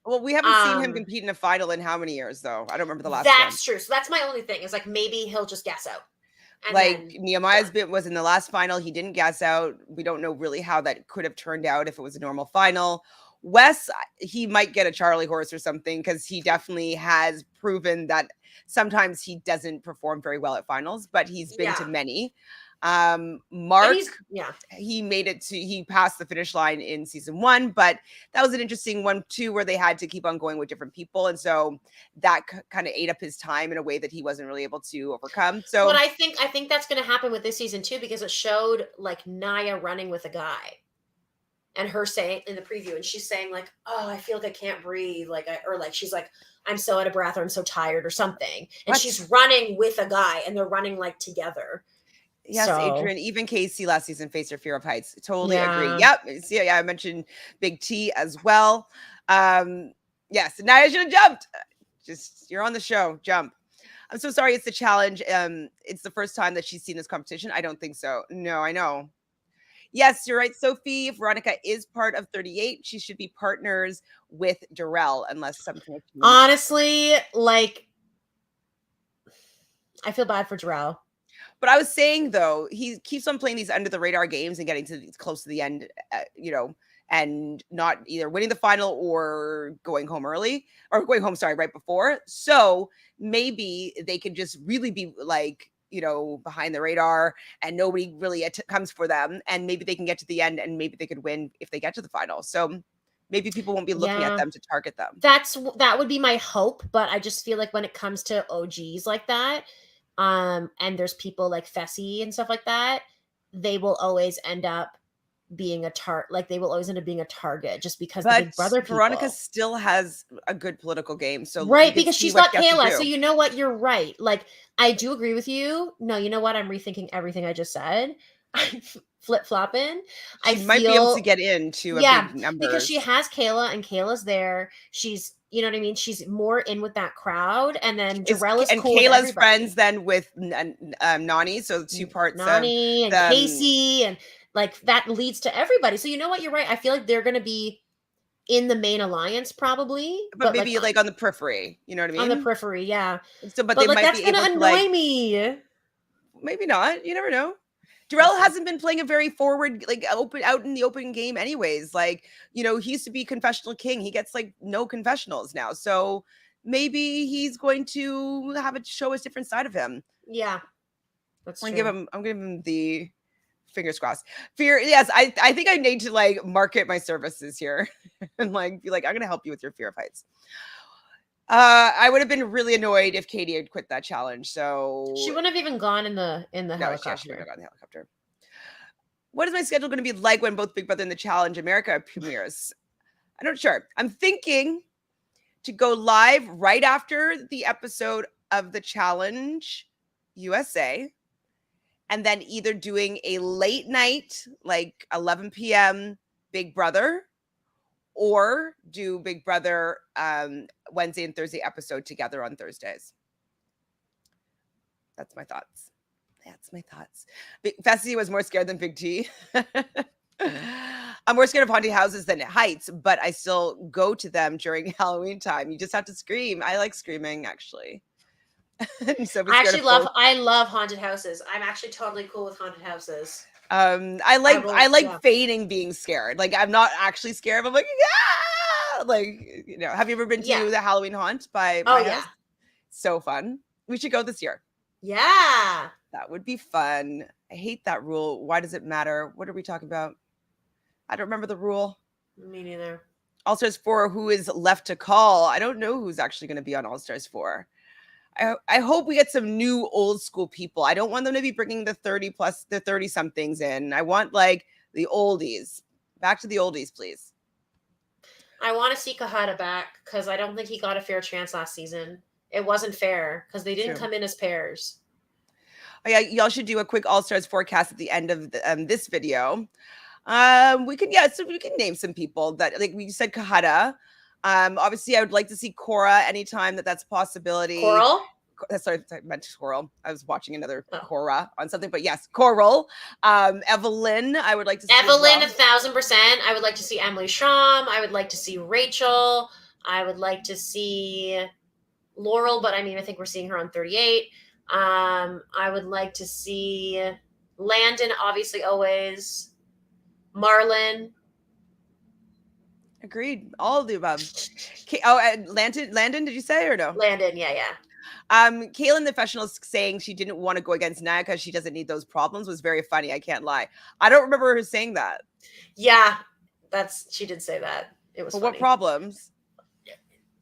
Well, we haven't seen him compete in a final in how many years, though? I don't remember the last That's true. So that's my only thing is like maybe he'll just guess out. And like Nehemiah's bit was in the last final. He didn't guess out. We don't know really how that could have turned out if it was a normal final. Wes, he might get a Charlie horse or something because he definitely has proven that sometimes he doesn't perform very well at finals, but he's been to many. Mark, he made it he passed the finish line in season 1, but that was an interesting one too, where they had to keep on going with different people. And so that kind of ate up his time in a way that he wasn't really able to overcome. So but I think that's going to happen with this season too, because it showed like Naya running with a guy and her saying in the preview, and she's saying like, oh, I feel like I can't breathe. She's like, I'm so out of breath or I'm so tired or something. And she's running with a guy and they're running like together. Yes, Adrian, even Casey last season faced her fear of heights. Totally agree. Yep. I mentioned Big T as well. Yes, now I should have jumped. Just, you're on the show. Jump. I'm so sorry. It's the challenge. It's the first time that she's seen this competition. I don't think so. No, I know. Yes, you're right, Sophie. If Veronica is part of 38, she should be partners with Darrell, unless something. Honestly, like, I feel bad for Darrell. But I was saying, though, he keeps on playing these under the radar games and getting close to the end, and not either winning the final or going home early or going home, right before. So maybe they could just really be like, behind the radar and nobody really comes for them. And maybe they can get to the end and maybe they could win if they get to the final. So maybe people won't be looking at them to target them. That would be my hope. But I just feel like when it comes to OGs like that, and there's people like Fessy and stuff like that, they will always end up being a they will always end up being a target just because the Big Brother people. Veronica still has a good political game. So because she's got Kailah. So you know what? You're right. Like, I do agree with you. No, you know what? I'm rethinking everything I just said. I'm flip-flopping. She might be able to get into a big number. Because she has Kailah and Kailah's there. She's, you know what I mean? She's more in with that crowd. And then Darrell is cool. And Kailah's friends then with Nani. So 2 parts Nani and Casey, and like that leads to everybody. So you know what? You're right. I feel like they're going to be in the main alliance probably. But maybe like on the periphery. You know what I mean? On the periphery, yeah. So, but they might that's be able to annoy me. Maybe not. You never know. Darrell hasn't been playing a very forward, like out in the open game anyways. Like, he used to be confessional king. He gets like no confessionals now. So maybe he's going to have it show a different side of him. Yeah. That's true. I'm giving him the fingers crossed. Fear. Yes. I think I need to like market my services here and like be like, I'm going to help you with your fear of heights. I would have been really annoyed if Katie had quit that challenge. So she wouldn't have even gone in the helicopter. She wouldn't have gone in the helicopter. What is my schedule going to be like when both Big Brother and the Challenge America premieres? I'm not sure. I'm thinking to go live right after the episode of the Challenge USA, and then either doing a late night, like 11 p.m. Big Brother, or do Big Brother Wednesday and Thursday episode together on Thursdays. That's my thoughts. Fessy was more scared than Big T. I'm more scared of haunted houses than heights, but I still go to them during Halloween time. You just have to scream. I like screaming, actually. I love haunted houses. I'm actually totally cool with haunted houses. I like feigning being scared. Like, I'm not actually scared. I'm like, yeah. Like, have you ever been to the Halloween haunt by my house? So fun. We should go this year. Yeah. That would be fun. I hate that rule. Why does it matter? What are we talking about? I don't remember the rule. Me neither. All-Stars 4, who is left to call? I don't know who's actually going to be on All-Stars 4. I hope we get some new old school people. I don't want them to be bringing the 30 somethings in. I want like the oldies. Back to the oldies, please. I want to see Kailah back because I don't think he got a fair chance last season. It wasn't fair because they didn't come in as pairs. Oh, yeah, y'all should do a quick All-Stars forecast at the end of this video. We can name some people that, like we said, Kailah. Obviously, I would like to see Cora anytime that's a possibility. Coral? Sorry, I meant Coral. I was watching another Cora on something, but yes, Coral. Evelyn, I would like to see. Evelyn, 1,000%. I would like to see Emily Schramm. I would like to see Rachel. I would like to see Laurel, but I mean, I think we're seeing her on 38. I would like to see Landon, obviously, always. Marlon. Agreed. All of the above. And Landon, did you say or no? Landon, yeah. Kailah in the professional saying she didn't want to go against Nia because she doesn't need those problems was very funny. I can't lie. I don't remember her saying that. Yeah, she did say that. It was funny. What problems?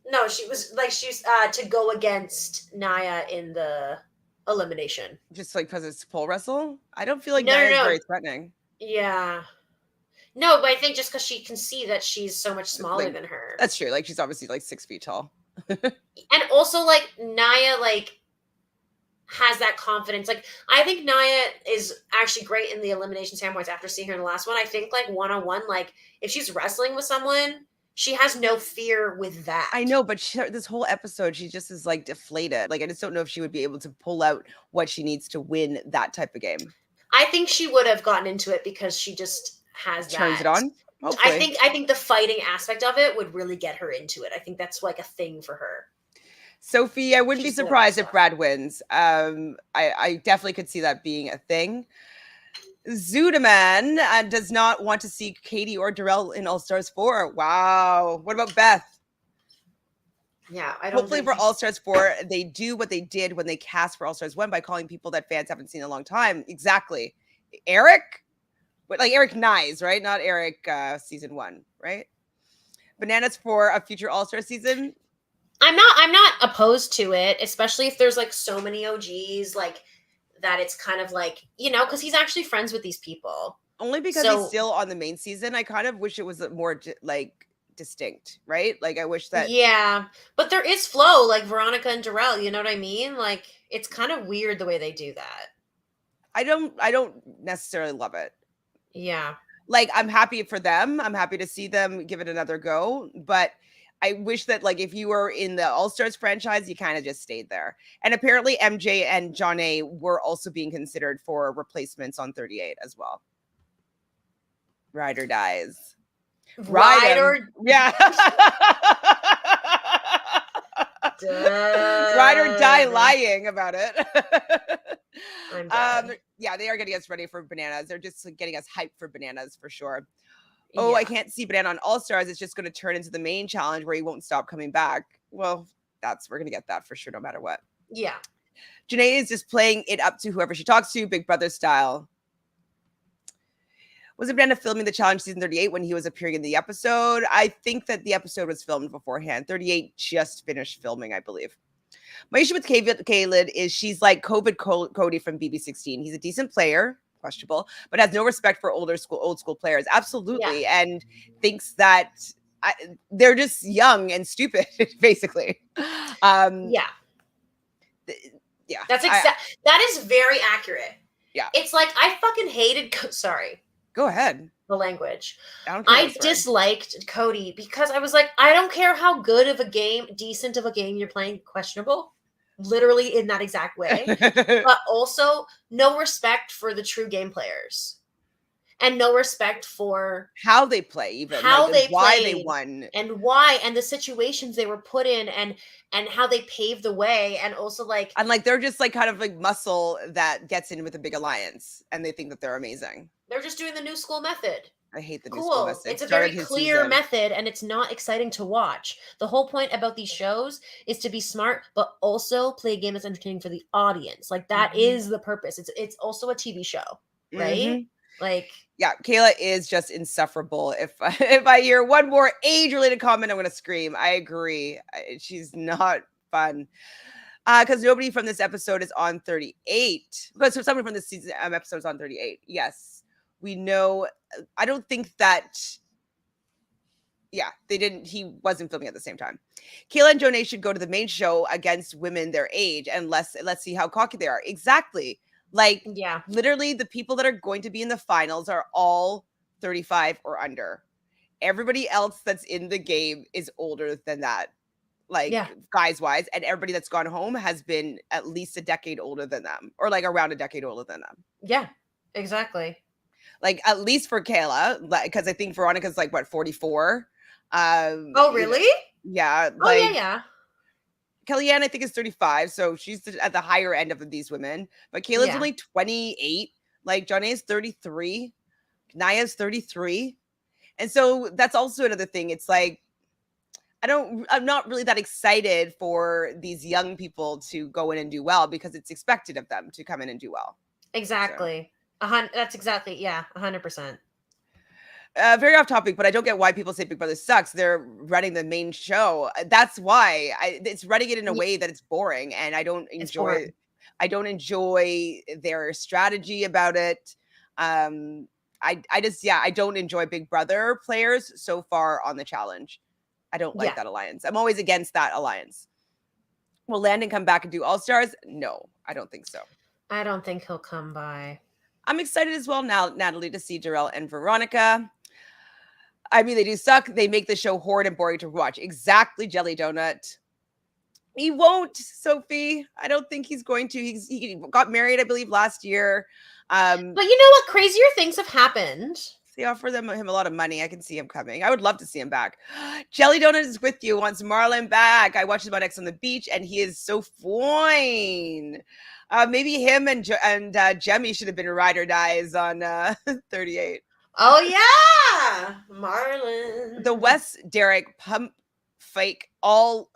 No, she's to go against Nia in the elimination. Just like because it's pole wrestle? I don't feel like Nia is very threatening. Yeah. No, but I think just because she can see that she's so much smaller than her. That's true. Like she's obviously like 6 feet tall. And also like Nia like has that confidence. Like I think Nia is actually great in the elimination standpoints after seeing her in the last one. I think like one-on-one, like if she's wrestling with someone, she has no fear with that. I know, but this whole episode, she just is like deflated. Like I just don't know if she would be able to pull out what she needs to win that type of game. I think she would have gotten into it because she just has that. Turns it on? Hopefully. I think the fighting aspect of it would really get her into it. I think that's like a thing for her. Sophie, I wouldn't be surprised if Brad wins. I definitely could see that being a thing. Zudaman does not want to see Katie or Darrell in Allstars 4. Wow. What about Beth? Yeah, I don't. Hopefully for Allstars 4, they do what they did when they cast for Allstars 1 by calling people that fans haven't seen in a long time. Exactly. Eric? But like Eric Nyes, right? Not Eric season 1, right? Bananas for a future All-Star season. I'm not opposed to it, especially if there's like so many OGs, like that it's kind of like, because he's actually friends with these people. Only because he's still on the main season. I kind of wish it was more like distinct, right? Like I wish that. Yeah, but there is flow, like Veronica and Darrell. You know what I mean? Like it's kind of weird the way they do that. I don't necessarily love it. Yeah. Like I'm happy for them. I'm happy to see them give it another go. But I wish that like if you were in the Allstars franchise, you kind of just stayed there. And apparently MJ and Jonna were also being considered for replacements on 38 as well. Ride or dies. Yeah. Ride or die lying about it. Yeah, they are getting us ready for bananas. They're just getting us hyped for bananas for sure. Oh, yeah. I can't see Banana on Allstars. It's just going to turn into the main challenge where he won't stop coming back. Well, we're going to get that for sure, no matter what. Yeah. Janae is just playing it up to whoever she talks to, Big Brother style. Was it Banana filming the challenge season 38 when he was appearing in the episode? I think that the episode was filmed beforehand. 38 just finished filming, I believe. My issue with Kailah is she's like COVID Cody from BB16. He's a decent player, questionable, but has no respect for old school players. Absolutely. Yeah. And thinks that they're just young and stupid, basically. Yeah. That is very accurate. Yeah. It's like, I fucking hated, sorry. Go ahead. The language. I disliked Cody because I was like, I don't care how good of a game, decent of a game you're playing, questionable, literally in that exact way, but also no respect for the true game players and no respect for how they play, even how they why they won and the situations they were put in and how they paved the way. And also like they're just like kind of like muscle that gets in with a big alliance and they think that they're amazing. They're just doing the new school method. I hate the new school method. It's a very clear method and it's not exciting to watch. The whole point about these shows is to be smart, but also play a game that's entertaining for the audience. Like that is the purpose. It's also a TV show, right? Like, yeah, Kailah is just insufferable. If I hear one more age-related comment, I'm going to scream. I agree. She's not fun. Because nobody from this episode is on 38. But so somebody from this season episode is on 38. Yes. We know, I don't think that, he wasn't filming at the same time. Kailah and Jonna should go to the main show against women their age and let's see how cocky they are. Exactly. Like, yeah, literally the people that are going to be in the finals are all 35 or under. Everybody else that's in the game is older than that, like guys wise. And everybody that's gone home has been at least a decade older than them or like around a decade older than them. Yeah, exactly. Like at least for Kailah, because I think Veronica's like what 44. Oh really? Yeah. Oh, yeah. Kellyanne, I think, is 35, so she's at the higher end of these women. But Kailah's only 28. Like, Jonna is 33. Naya's 33. And so that's also another thing. It's like, I'm not really that excited for these young people to go in and do well because it's expected of them to come in and do well. Exactly. That's exactly, 100%. Very off topic, but I don't get why people say Big Brother sucks. They're running the main show. That's why it's running it in a way that it's boring, and I don't enjoy. I don't enjoy their strategy about it. I don't enjoy Big Brother players so far on the challenge. I don't like that alliance. I'm always against that alliance. Will Landon come back and do Allstars? No, I don't think so. I don't think he'll come by. I'm excited as well now, Natalie, to see Darrell and Veronica. I mean, they do suck. They make the show horrid and boring to watch. Exactly, Jelly Donut. He won't, Sophie. I don't think he's going to. He got married, I believe, last year. But you know what? Crazier things have happened. They offer him a lot of money. I can see him coming. I would love to see him back. Jelly Donut is with you. Wants Marlon back. I watched him on X on the Beach, and he is so fine. Maybe him and Jemmye should have been ride or dies on 38. Oh yeah, Marlon. The West Derrick pump fake all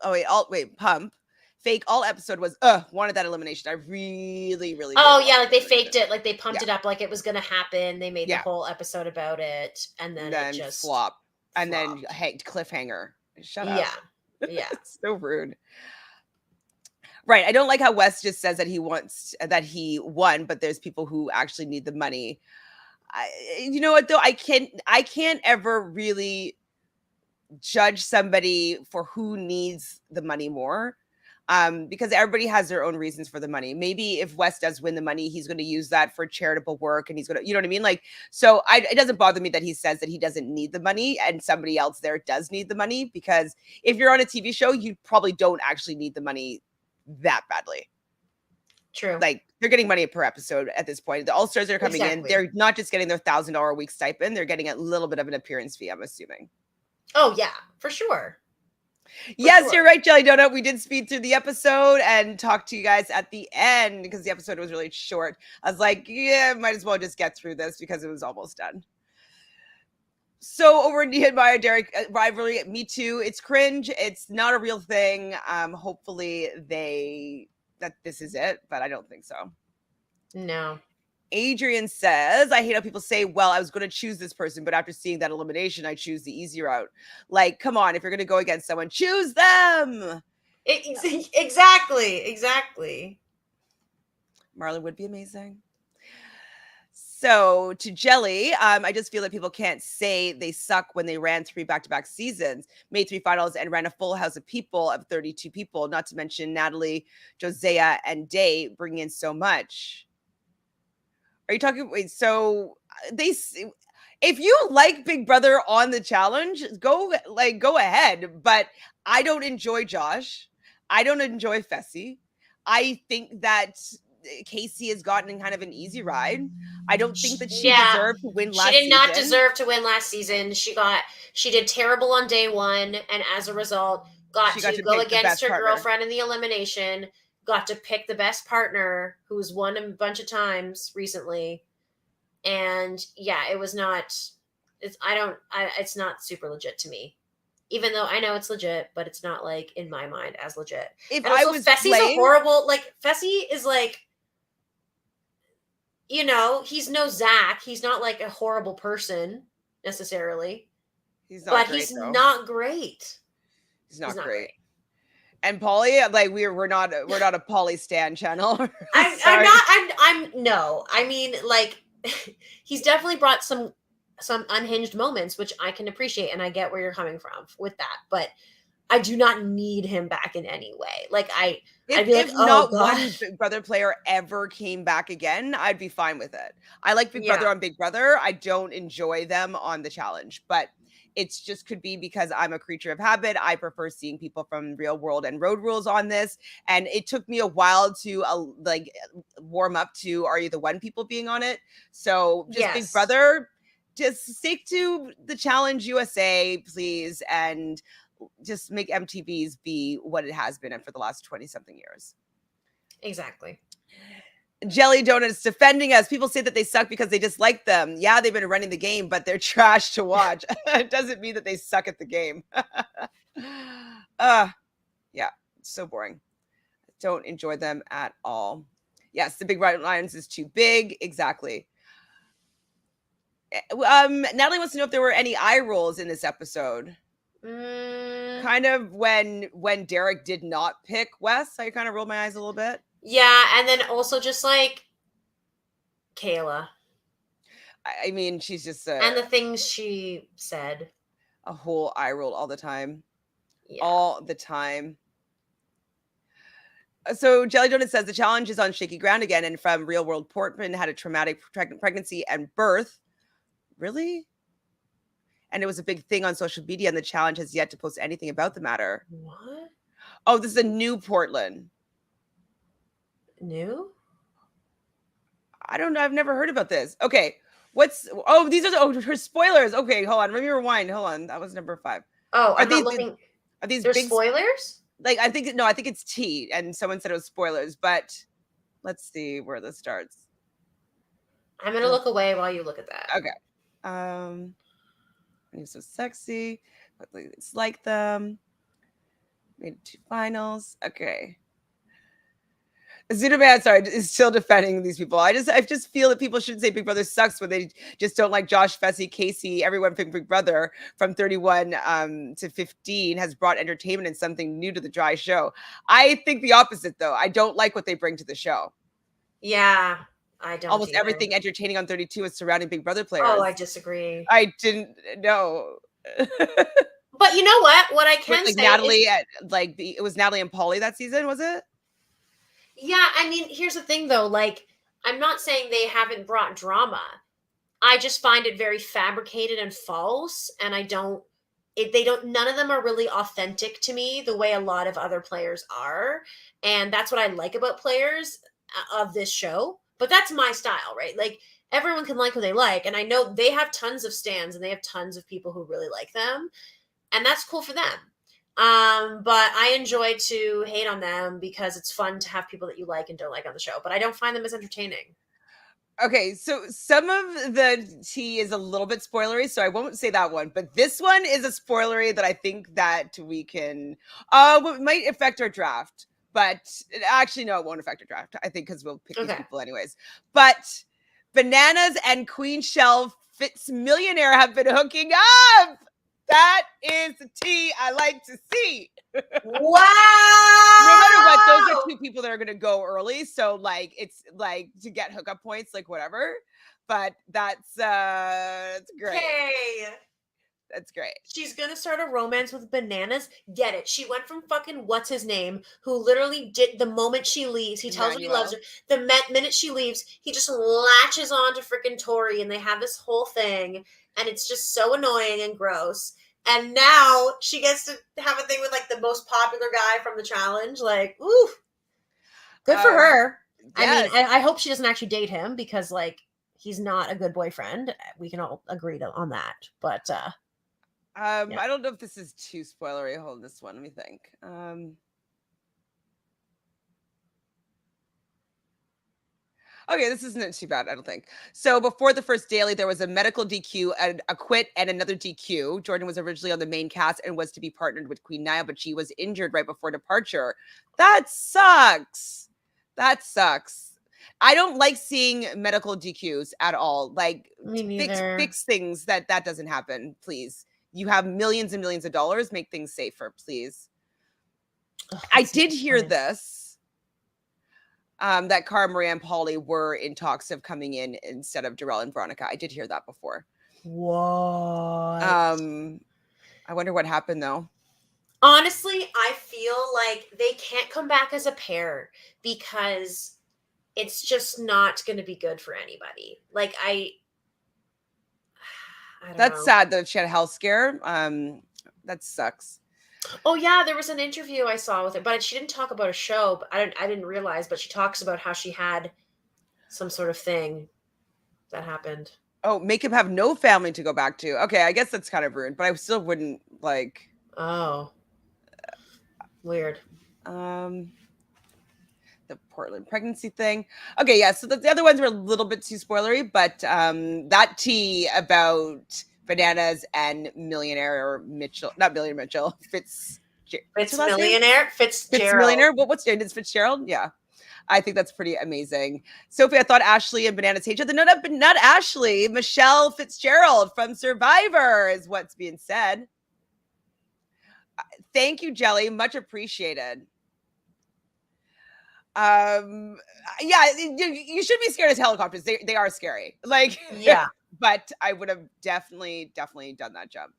episode was wanted that elimination. I really like they faked it, like they pumped it up like it was gonna happen. They made the whole episode about it, and then it just flopped. And then cliffhanger. Shut up. Yeah. It's so rude. Right. I don't like how West just says that he won, but there's people who actually need the money. You know what though? I can't ever really judge somebody for who needs the money more. Because everybody has their own reasons for the money. Maybe if West does win the money, he's going to use that for charitable work, and he's going to, you know what I mean? Like, so it doesn't bother me that he says that he doesn't need the money and somebody else there does need the money, because if you're on a TV show, you probably don't actually need the money that badly. True. Like, they're getting money per episode at this point. The Allstars that are coming in, they're not just getting their $1,000 a week stipend. They're getting a little bit of an appearance fee, I'm assuming. Oh yeah, for sure. Yes, you're right, Jelly Donut. We did speed through the episode and talk to you guys at the end because the episode was really short. I was like, yeah, might as well just get through this because it was almost done. So over Nehemiah Derrick rivalry, me too. It's cringe. It's not a real thing. Hopefully that this is it, but I don't think so. No. Adrian says, I hate how people say, well, I was going to choose this person, but after seeing that elimination, I choose the easy route. Like, come on, if you're going to go against someone, choose them. Exactly. Marlon would be amazing. So to Jelly, I just feel that people can't say they suck when they ran 3 back-to-back seasons, made 3 finals, and ran a full house of people, of 32 people, not to mention Natalie, Josiah, and Day bringing in so much. Are you talking? Wait, so if you like Big Brother on the challenge, go ahead. But I don't enjoy Josh. I don't enjoy Fessy. I think that Casey has gotten kind of an easy ride. I don't think that she deserved to win last season. She did not deserve to win last season. She did terrible on day 1, and as a result, got to go against her girlfriend in the elimination. Got to pick the best partner who's won a bunch of times recently. And it was not, it's not super legit to me, even though I know it's legit, but it's not like in my mind as legit. If and also, Fessy's a horrible, like Fessy is like, you know, he's no Zach. He's not like a horrible person necessarily, he's not great. He's not great. And Polly, like we're not a Polly Stan channel. I mean, like he's definitely brought some unhinged moments, which I can appreciate, and I get where you're coming from with that. But I do not need him back in any way. Like I'd be like, not one Big Brother player ever came back again, I'd be fine with it. I like Big Brother on Big Brother. I don't enjoy them on the challenge, but it's just could be because I'm a creature of habit. I prefer seeing people from Real World and Road Rules on this. And it took me a while to warm up to Are You the One people being on it. So just Big Brother, just stick to the Challenge USA, please. And just make MTV's be what it has been for the last 20-something years. Exactly. Jelly Donuts defending us. People say that they suck because they dislike them. Yeah, they've been running the game, but they're trash to watch. It doesn't mean that they suck at the game. Yeah, so boring. Don't enjoy them at all. Yes, the Big Bright Lions is too big. Exactly. Natalie wants to know if there were any eye rolls in this episode. Kind of when Derrick did not pick Wes, I kind of rolled my eyes a little bit. Yeah, and then also just like Kailah. I mean, she's just and the things she said. A whole eye roll all the time. Yeah. All the time. So Jelly Donut says the challenge is on shaky ground again, and from Real World Portman had a traumatic pregnancy and birth. Really? And it was a big thing on social media, and the challenge has yet to post anything about the matter. What? Oh, this is a new Portland. New? I don't know. I've never heard about this. Okay. These are her spoilers. Okay, hold on. Let me rewind. Hold on. That was number 5. Oh, I'm not looking. Are these big spoilers? Like, I think it's T, and someone said it was spoilers, but let's see where this starts. I'm going to look away while you look at that. Okay. He's so sexy, but it's like them. Made it to finals. Okay. Zudaman, sorry, is still defending these people. I just feel that people shouldn't say Big Brother sucks when they just don't like Josh, Fessy, Casey, everyone picked Big Brother from 31 to 15 has brought entertainment and something new to the dry show. I think the opposite, though. I don't like what they bring to the show. Yeah, I don't. Almost everything entertaining on 32 is surrounding Big Brother players. Oh, I disagree. I didn't know. But you know what? What I can say Natalie, it was Natalie and Pauly that season, was it? Yeah, I mean, here's the thing, though. Like, I'm not saying they haven't brought drama. I just find it very fabricated and false, and none of them are really authentic to me the way a lot of other players are, and that's what I like about players of this show. But that's my style, right? Like, everyone can like who they like, and I know they have tons of stans, and they have tons of people who really like them, and that's cool for them. But I enjoy to hate on them because it's fun to have people that you like and don't like on the show, but I don't find them as entertaining. Okay, so some of the tea is a little bit spoilery, so I won't say that one, but this one is a spoilery that I think that we can, it might affect our draft, but actually, no, it won't affect our draft, I think, because we'll pick these people anyways. But Bananas and Queen Shell Fitzmillionaire have been hooking up. That is the tea I like to see. Wow! No matter what, those are 2 people that are going to go early. So, like, it's like to get hookup points, like whatever. But that's great. Okay. That's great. She's going to start a romance with Bananas. Get it. She went from fucking what's his name, who literally did the moment she leaves, he tells her he loves her. The minute she leaves, he just latches on to freaking Tori, and they have this whole thing. And it's just so annoying and gross. And now she gets to have a thing with like the most popular guy from the challenge. Like, ooh, good for her. Yes. I mean, I hope she doesn't actually date him because like he's not a good boyfriend. We can all agree on that. But yeah. I don't know if this is too spoilery. Hold this one. Let me think. Okay, this isn't too bad, I don't think. So before the first daily, there was a medical DQ, a quit, and another DQ. Jordan was originally on the main cast and was to be partnered with Queen Nia, but she was injured right before departure. That sucks. That sucks. I don't like seeing medical DQs at all. Like, fix things that doesn't happen, please. You have millions and millions of dollars. Make things safer, please. I did hear this. That Cara, Maria, and Pauly were in talks of coming in instead of Darrell and Veronica. I did hear that before. What? I wonder what happened, though. Honestly, I feel like they can't come back as a pair because it's just not going to be good for anybody. Like, I don't That's know. sad that she had a health scare. That sucks. Oh yeah, there was an interview I saw with her, but she didn't talk about a show. But I didn't realize, but she talks about how she had some sort of thing that happened. Oh, make him have no family to go back to. Okay, I guess that's kind of rude, but I still wouldn't like. Oh. Weird. The Portland pregnancy thing. Okay, yeah. So the other ones were a little bit too spoilery, but that tea about bananas and millionaire Mitchell, not millionaire Mitchell, Fitzmillionaire? Fitzmillionaire. What's your name? Is Fitzgerald? Yeah. I think that's pretty amazing. Sophie, I thought Ashley and Bananas hate each other. No, not Ashley. Michelle Fitzgerald from Survivor is what's being said. Thank you, Jelly. Much appreciated. Yeah, you should be scared as helicopters. They are scary. Like, yeah. But I would have definitely done that jump.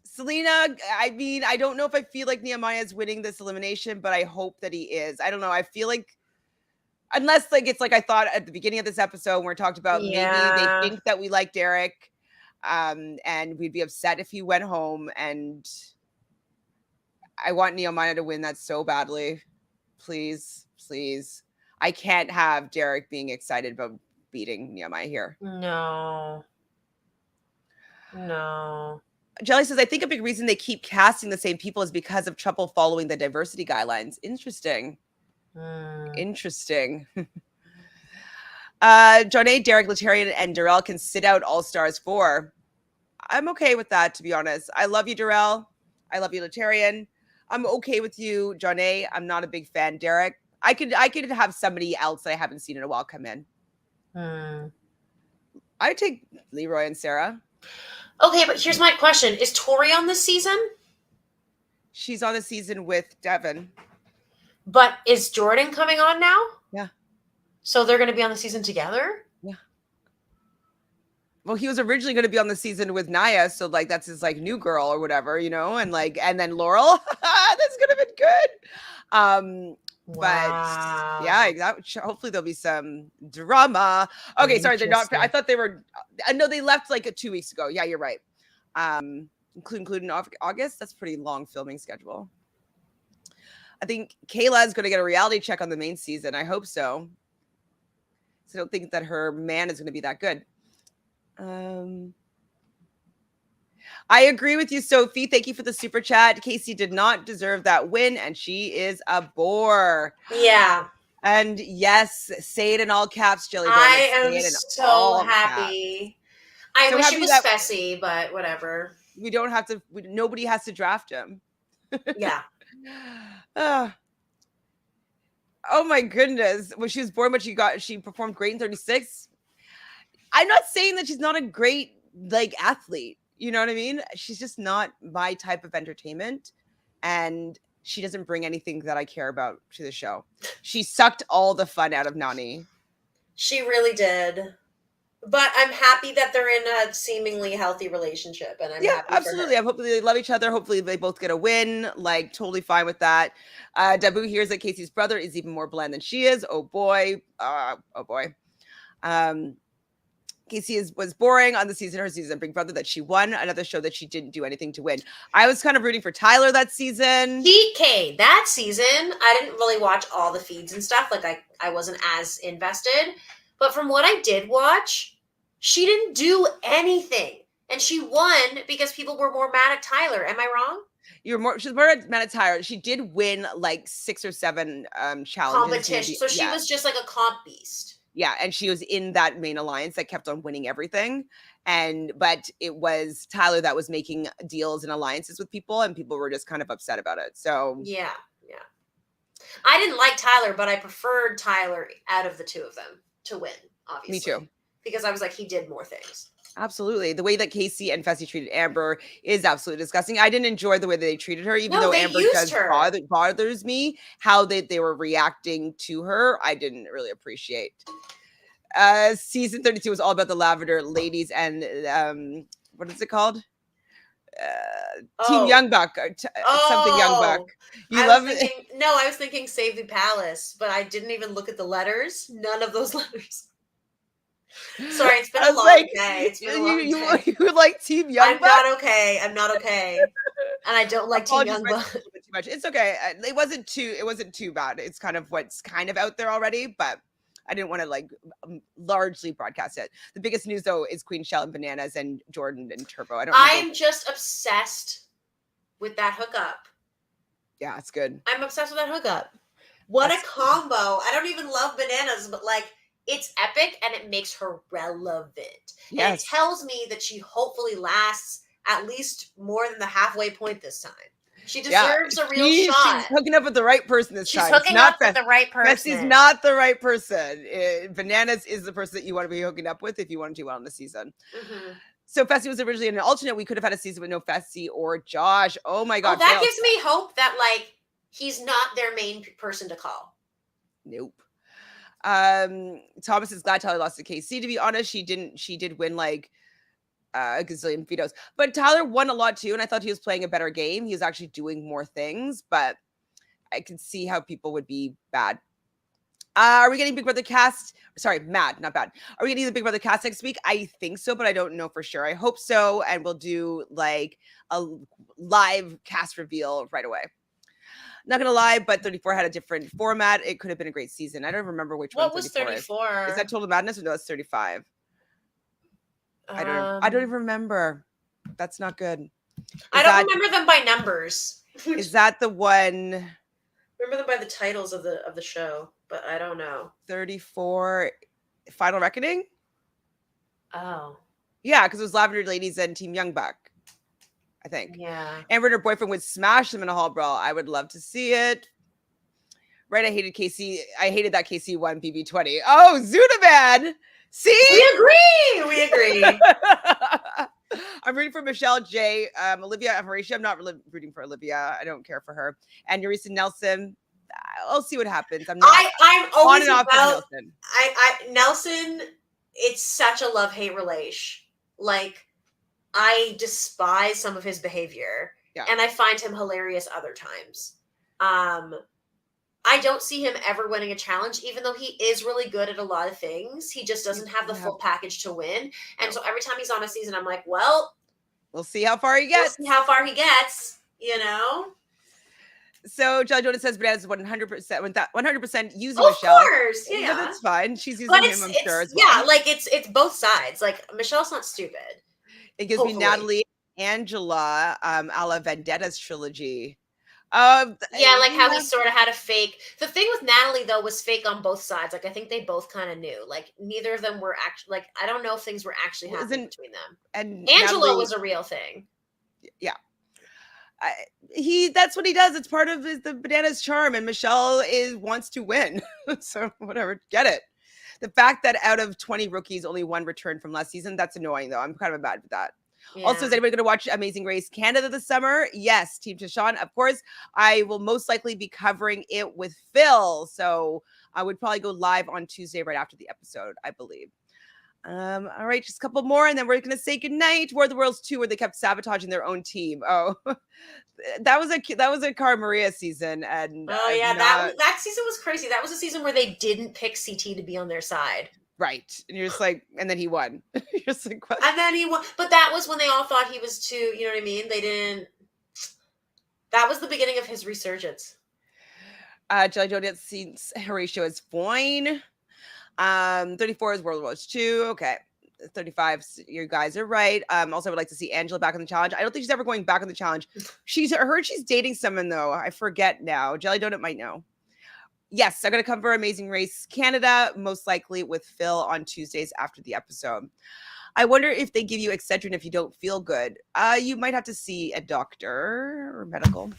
Selena, I mean, I don't know if I feel like Nehemiah is winning this elimination, but I hope that he is. I don't know. I feel like, unless like it's like I thought at the beginning of this episode where we talked about maybe they think that we like Derrick, and we'd be upset if he went home. And I want Nehemiah to win that so badly. Please. I can't have Derrick being excited about beating Nehemiah here. No. Jelly says, I think a big reason they keep casting the same people is because of trouble following the diversity guidelines. Interesting. Jonna, Derrick, Latarian, and Darrell can sit out Allstars 4. I'm okay with that, to be honest. I love you, Darrell. I love you, Latarian. I'm okay with you, Jonna. I'm not a big fan, Derrick. I could have somebody else that I haven't seen in a while come in. I would take Leroy and Sarah. Okay, but here's my question. Is Tori on this season? She's on the season with Devin. But is Jordan coming on now? Yeah. So they're going to be on the season together? Yeah. Well, he was originally going to be on the season with Naya, so like that's his like new girl or whatever, you know, and then Laurel. That's going to be good. But yeah, hopefully there'll be some drama. Okay, sorry, they're not. I thought they were. I know they left like 2 weeks ago. Yeah, you're right. Including August. That's a pretty long filming schedule. I think Kailah is going to get a reality check on the main season. I hope so. So I don't think that her man is going to be that good. I agree with you, Sophie. Thank you for the super chat. Casey did not deserve that win, and she is a bore. Yeah. And yes, say it in all caps, Jelly. I am so happy. I wish it was Fessy, but whatever. We don't have to. Nobody has to draft him. Yeah. Oh my goodness. When she was born, but she performed great in 36. I'm not saying that she's not a great like athlete. You know what I mean? She's just not my type of entertainment. And she doesn't bring anything that I care about to the show. She sucked all the fun out of Nani. She really did. But I'm happy that they're in a seemingly healthy relationship. And I'm happy absolutely. I'm hoping they love each other. Hopefully they both get a win. Like, totally fine with that. Dabu hears that Casey's brother is even more bland than she is. Oh boy. Casey was boring on her season Big Brother that she won, another show that she didn't do anything to win. I was kind of rooting for Tyler that season. That season, I didn't really watch all the feeds and stuff. Like I wasn't as invested. But from what I did watch, she didn't do anything. And she won because people were more mad at Tyler. Am I wrong? She's more mad at Tyler. She did win like 6 or 7 challenges. Competition. So she was just like a comp beast. Yeah, and she was in that main alliance that kept on winning everything. But it was Tyler that was making deals and alliances with people, and people were just kind of upset about it. So yeah. I didn't like Tyler, but I preferred Tyler out of the two of them to win, obviously. Me too. Because I was like, he did more things. Absolutely. The way that Casey and Fessy treated Amber is absolutely disgusting. I didn't enjoy the way that they treated her, even though Amber bothers me. How they were reacting to her, I didn't really appreciate. Season 32 was all about the Lavender ladies and what is it called? Team Young Buck or something Young Buck. I was thinking Save the Palace, but I didn't even look at the letters. None of those letters. Sorry, it's been a long day. It's been a long day. You like Team Young Buck? I'm not okay. And I don't like Team Young Buck. Too much. It's okay. It wasn't too bad. It's kind of what's kind of out there already, but I didn't want to like largely broadcast it. The biggest news though is Queen Shell and Bananas and Jordan and Turbo. I'm just obsessed with that hookup. Yeah, it's good. I'm obsessed with that hookup. What a combo. I don't even love bananas, but like it's epic and it makes her relevant. Yes. And it tells me that she hopefully lasts at least more than the halfway point this time. She deserves a real shot. She's hooking up with the right person this time. She's hooking up with the right person. Betsy's not the right person. Bananas is the person that you want to be hooking up with if you want to do well in the season. Mm-hmm. So Fessy was originally an alternate. We could have had a season with no Fessy or Josh. Oh my God. Oh, that gives me hope that like he's not their main person to call. Nope. Thomas is glad Tyler lost to KC. To be honest, she did win like a gazillion vetoes, but Tyler won a lot too. And I thought he was playing a better game. He was actually doing more things, but I can see how people would be bad. Are we getting Big Brother cast? Sorry, mad, not bad. Are we getting the Big Brother cast next week? I think so, but I don't know for sure. I hope so. And we'll do like a live cast reveal right away. Not gonna lie, but 34 had a different format. It could have been a great season. I don't remember which one. What was 34? Is that Total Madness or no? That's 35. I don't even remember. That's not good. I don't remember them by numbers. Is that the one? Remember them by the titles of the show, but I don't know. 34 Final Reckoning? Oh. Yeah, because it was Lavender Ladies and Team Young Buck, I think. Yeah. Amber and her boyfriend would smash them in a hall brawl. I would love to see it. Right, I hated KC. I hated that KC won BB20. Oh, Zudaman! See? We agree. I'm rooting for Michelle, Jay, Olivia, and Horatio. I'm not really rooting for Olivia. I don't care for her. And Eureka Nelson. I'll see what happens. I'm always on and off with Nelson. Nelson, it's such a love-hate relation. Like, I despise some of his behavior. Yeah. And I find him hilarious other times. I don't see him ever winning a challenge, even though he is really good at a lot of things. He just doesn't have the full package to win. And so every time he's on a season, I'm like, well, we'll see how far he gets. You know? So Jonna says Bananas is 100% using Michelle. Of course, yeah. That's fine. She's using him, I'm sure, as well. Yeah, like it's both sides. Like Michelle's not stupid. It gives me Natalie, Angela, a la Vendetta's trilogy. Yeah, like how he sort of had a fake. The thing with Natalie though was fake on both sides. Like I think they both kind of knew. Like neither of them were actually. Like I don't know if things were actually happening between them. And Angela was a real thing. Yeah, that's what he does. It's part of the Bananas charm. And Michelle wants to win, so whatever, get it. The fact that out of 20 rookies, only one returned from last season, that's annoying though. I'm kind of bad with that. Yeah. Also, is anybody going to watch Amazing Race Canada this summer? Yes, Team Tashawn, of course. I will most likely be covering it with Phil. So I would probably go live on Tuesday right after the episode, I believe. All right, just a couple more, and then we're going to say goodnight. War of the Worlds 2, where they kept sabotaging their own team. Oh, that was a Cara Maria season. And that season was crazy. That was a season where they didn't pick CT to be on their side. Right. And you're just like, and then he won. You're just like, what? And then he won. But that was when they all thought he was too, you know what I mean? They didn't. That was the beginning of his resurgence. Jelly Joe sees Horatio as fine. 34 is World War II. Okay. 35, you guys are right. Also, I would like to see Angela back on the challenge. I don't think she's ever going back on the challenge. I heard she's dating someone, though. I forget now. Jelly Donut might know. Yes, I'm going to cover Amazing Race Canada, most likely with Phil on Tuesdays after the episode. I wonder if they give you Excedrin if you don't feel good. You might have to see a doctor or medical.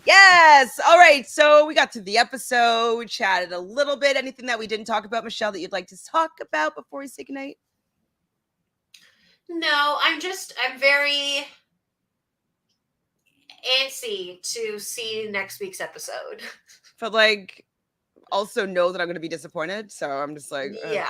Yes. All right. So we got to the episode, chatted a little bit. Anything that we didn't talk about, Michelle, that you'd like to talk about before we say goodnight? No, I'm very antsy to see next week's episode. But like, also know that I'm going to be disappointed. So I'm just like, yeah.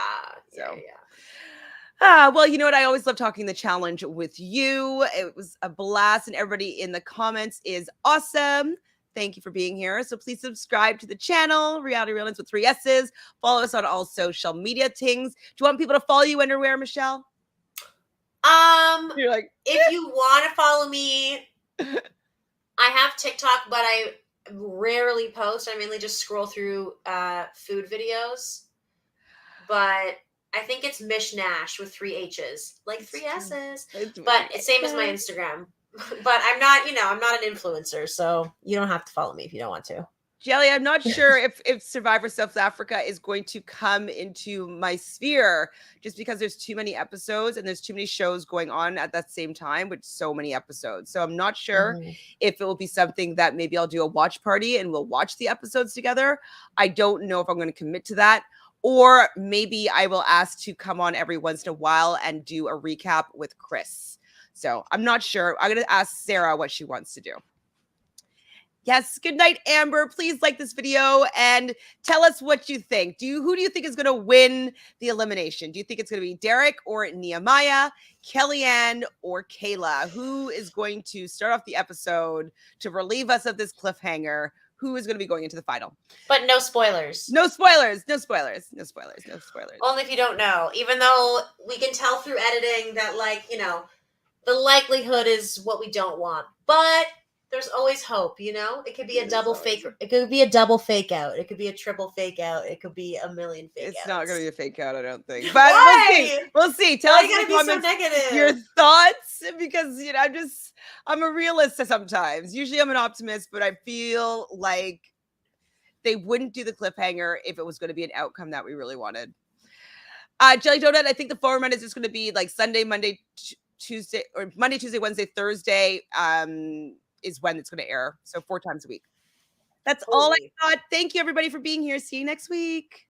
Well, you know what? I always love talking the challenge with you. It was a blast, and everybody in the comments is awesome. Thank you for being here. So please subscribe to the channel, Reality Realness with 3 S's. Follow us on all social media things. Do you want people to follow you anywhere, Michelle? You're like, if you want to follow me, I have TikTok, but I rarely post. I mainly just scroll through food videos. But I think it's Mish Nash with 3 H's, like 3 S's. But it's same as my Instagram. But I'm not, I'm not an influencer, so you don't have to follow me if you don't want to. Jelly, I'm not sure if Survivor South Africa is going to come into my sphere just because there's too many episodes and there's too many shows going on at that same time with so many episodes. So I'm not sure if it will be something that maybe I'll do a watch party and we'll watch the episodes together. I don't know if I'm going to commit to that. Or maybe I will ask to come on every once in a while and do a recap with Chris. So I'm not sure. I'm going to ask Sarah what she wants to do. Yes. Good night, Amber. Please like this video and tell us what you think. Who do you think is going to win the elimination? Do you think it's going to be Derrick or Nehemiah, Kellyanne or Kailah? Who is going to start off the episode to relieve us of this cliffhanger? Who is going to be going into the final? But no spoilers. No spoilers. No spoilers. No spoilers. No spoilers. Only if you don't know. Even though we can tell through editing that, the likelihood is what we don't want. But there's always hope, It could be a double fake. It could be a double fake out. It could be a triple fake out. It could be a million fake outs. It's not going to be a fake out, I don't think. But we'll see. We'll see. Tell us in the comments your thoughts, because I'm a realist sometimes. Usually I'm an optimist, but I feel like they wouldn't do the cliffhanger if it was going to be an outcome that we really wanted. Jelly Donut, I think the format is just going to be like Sunday, Monday, Tuesday, or Monday, Tuesday, Wednesday, Thursday is when it's going to air. So 4 times a week. That's all I thought. Thank you, everybody, for being here. See you next week.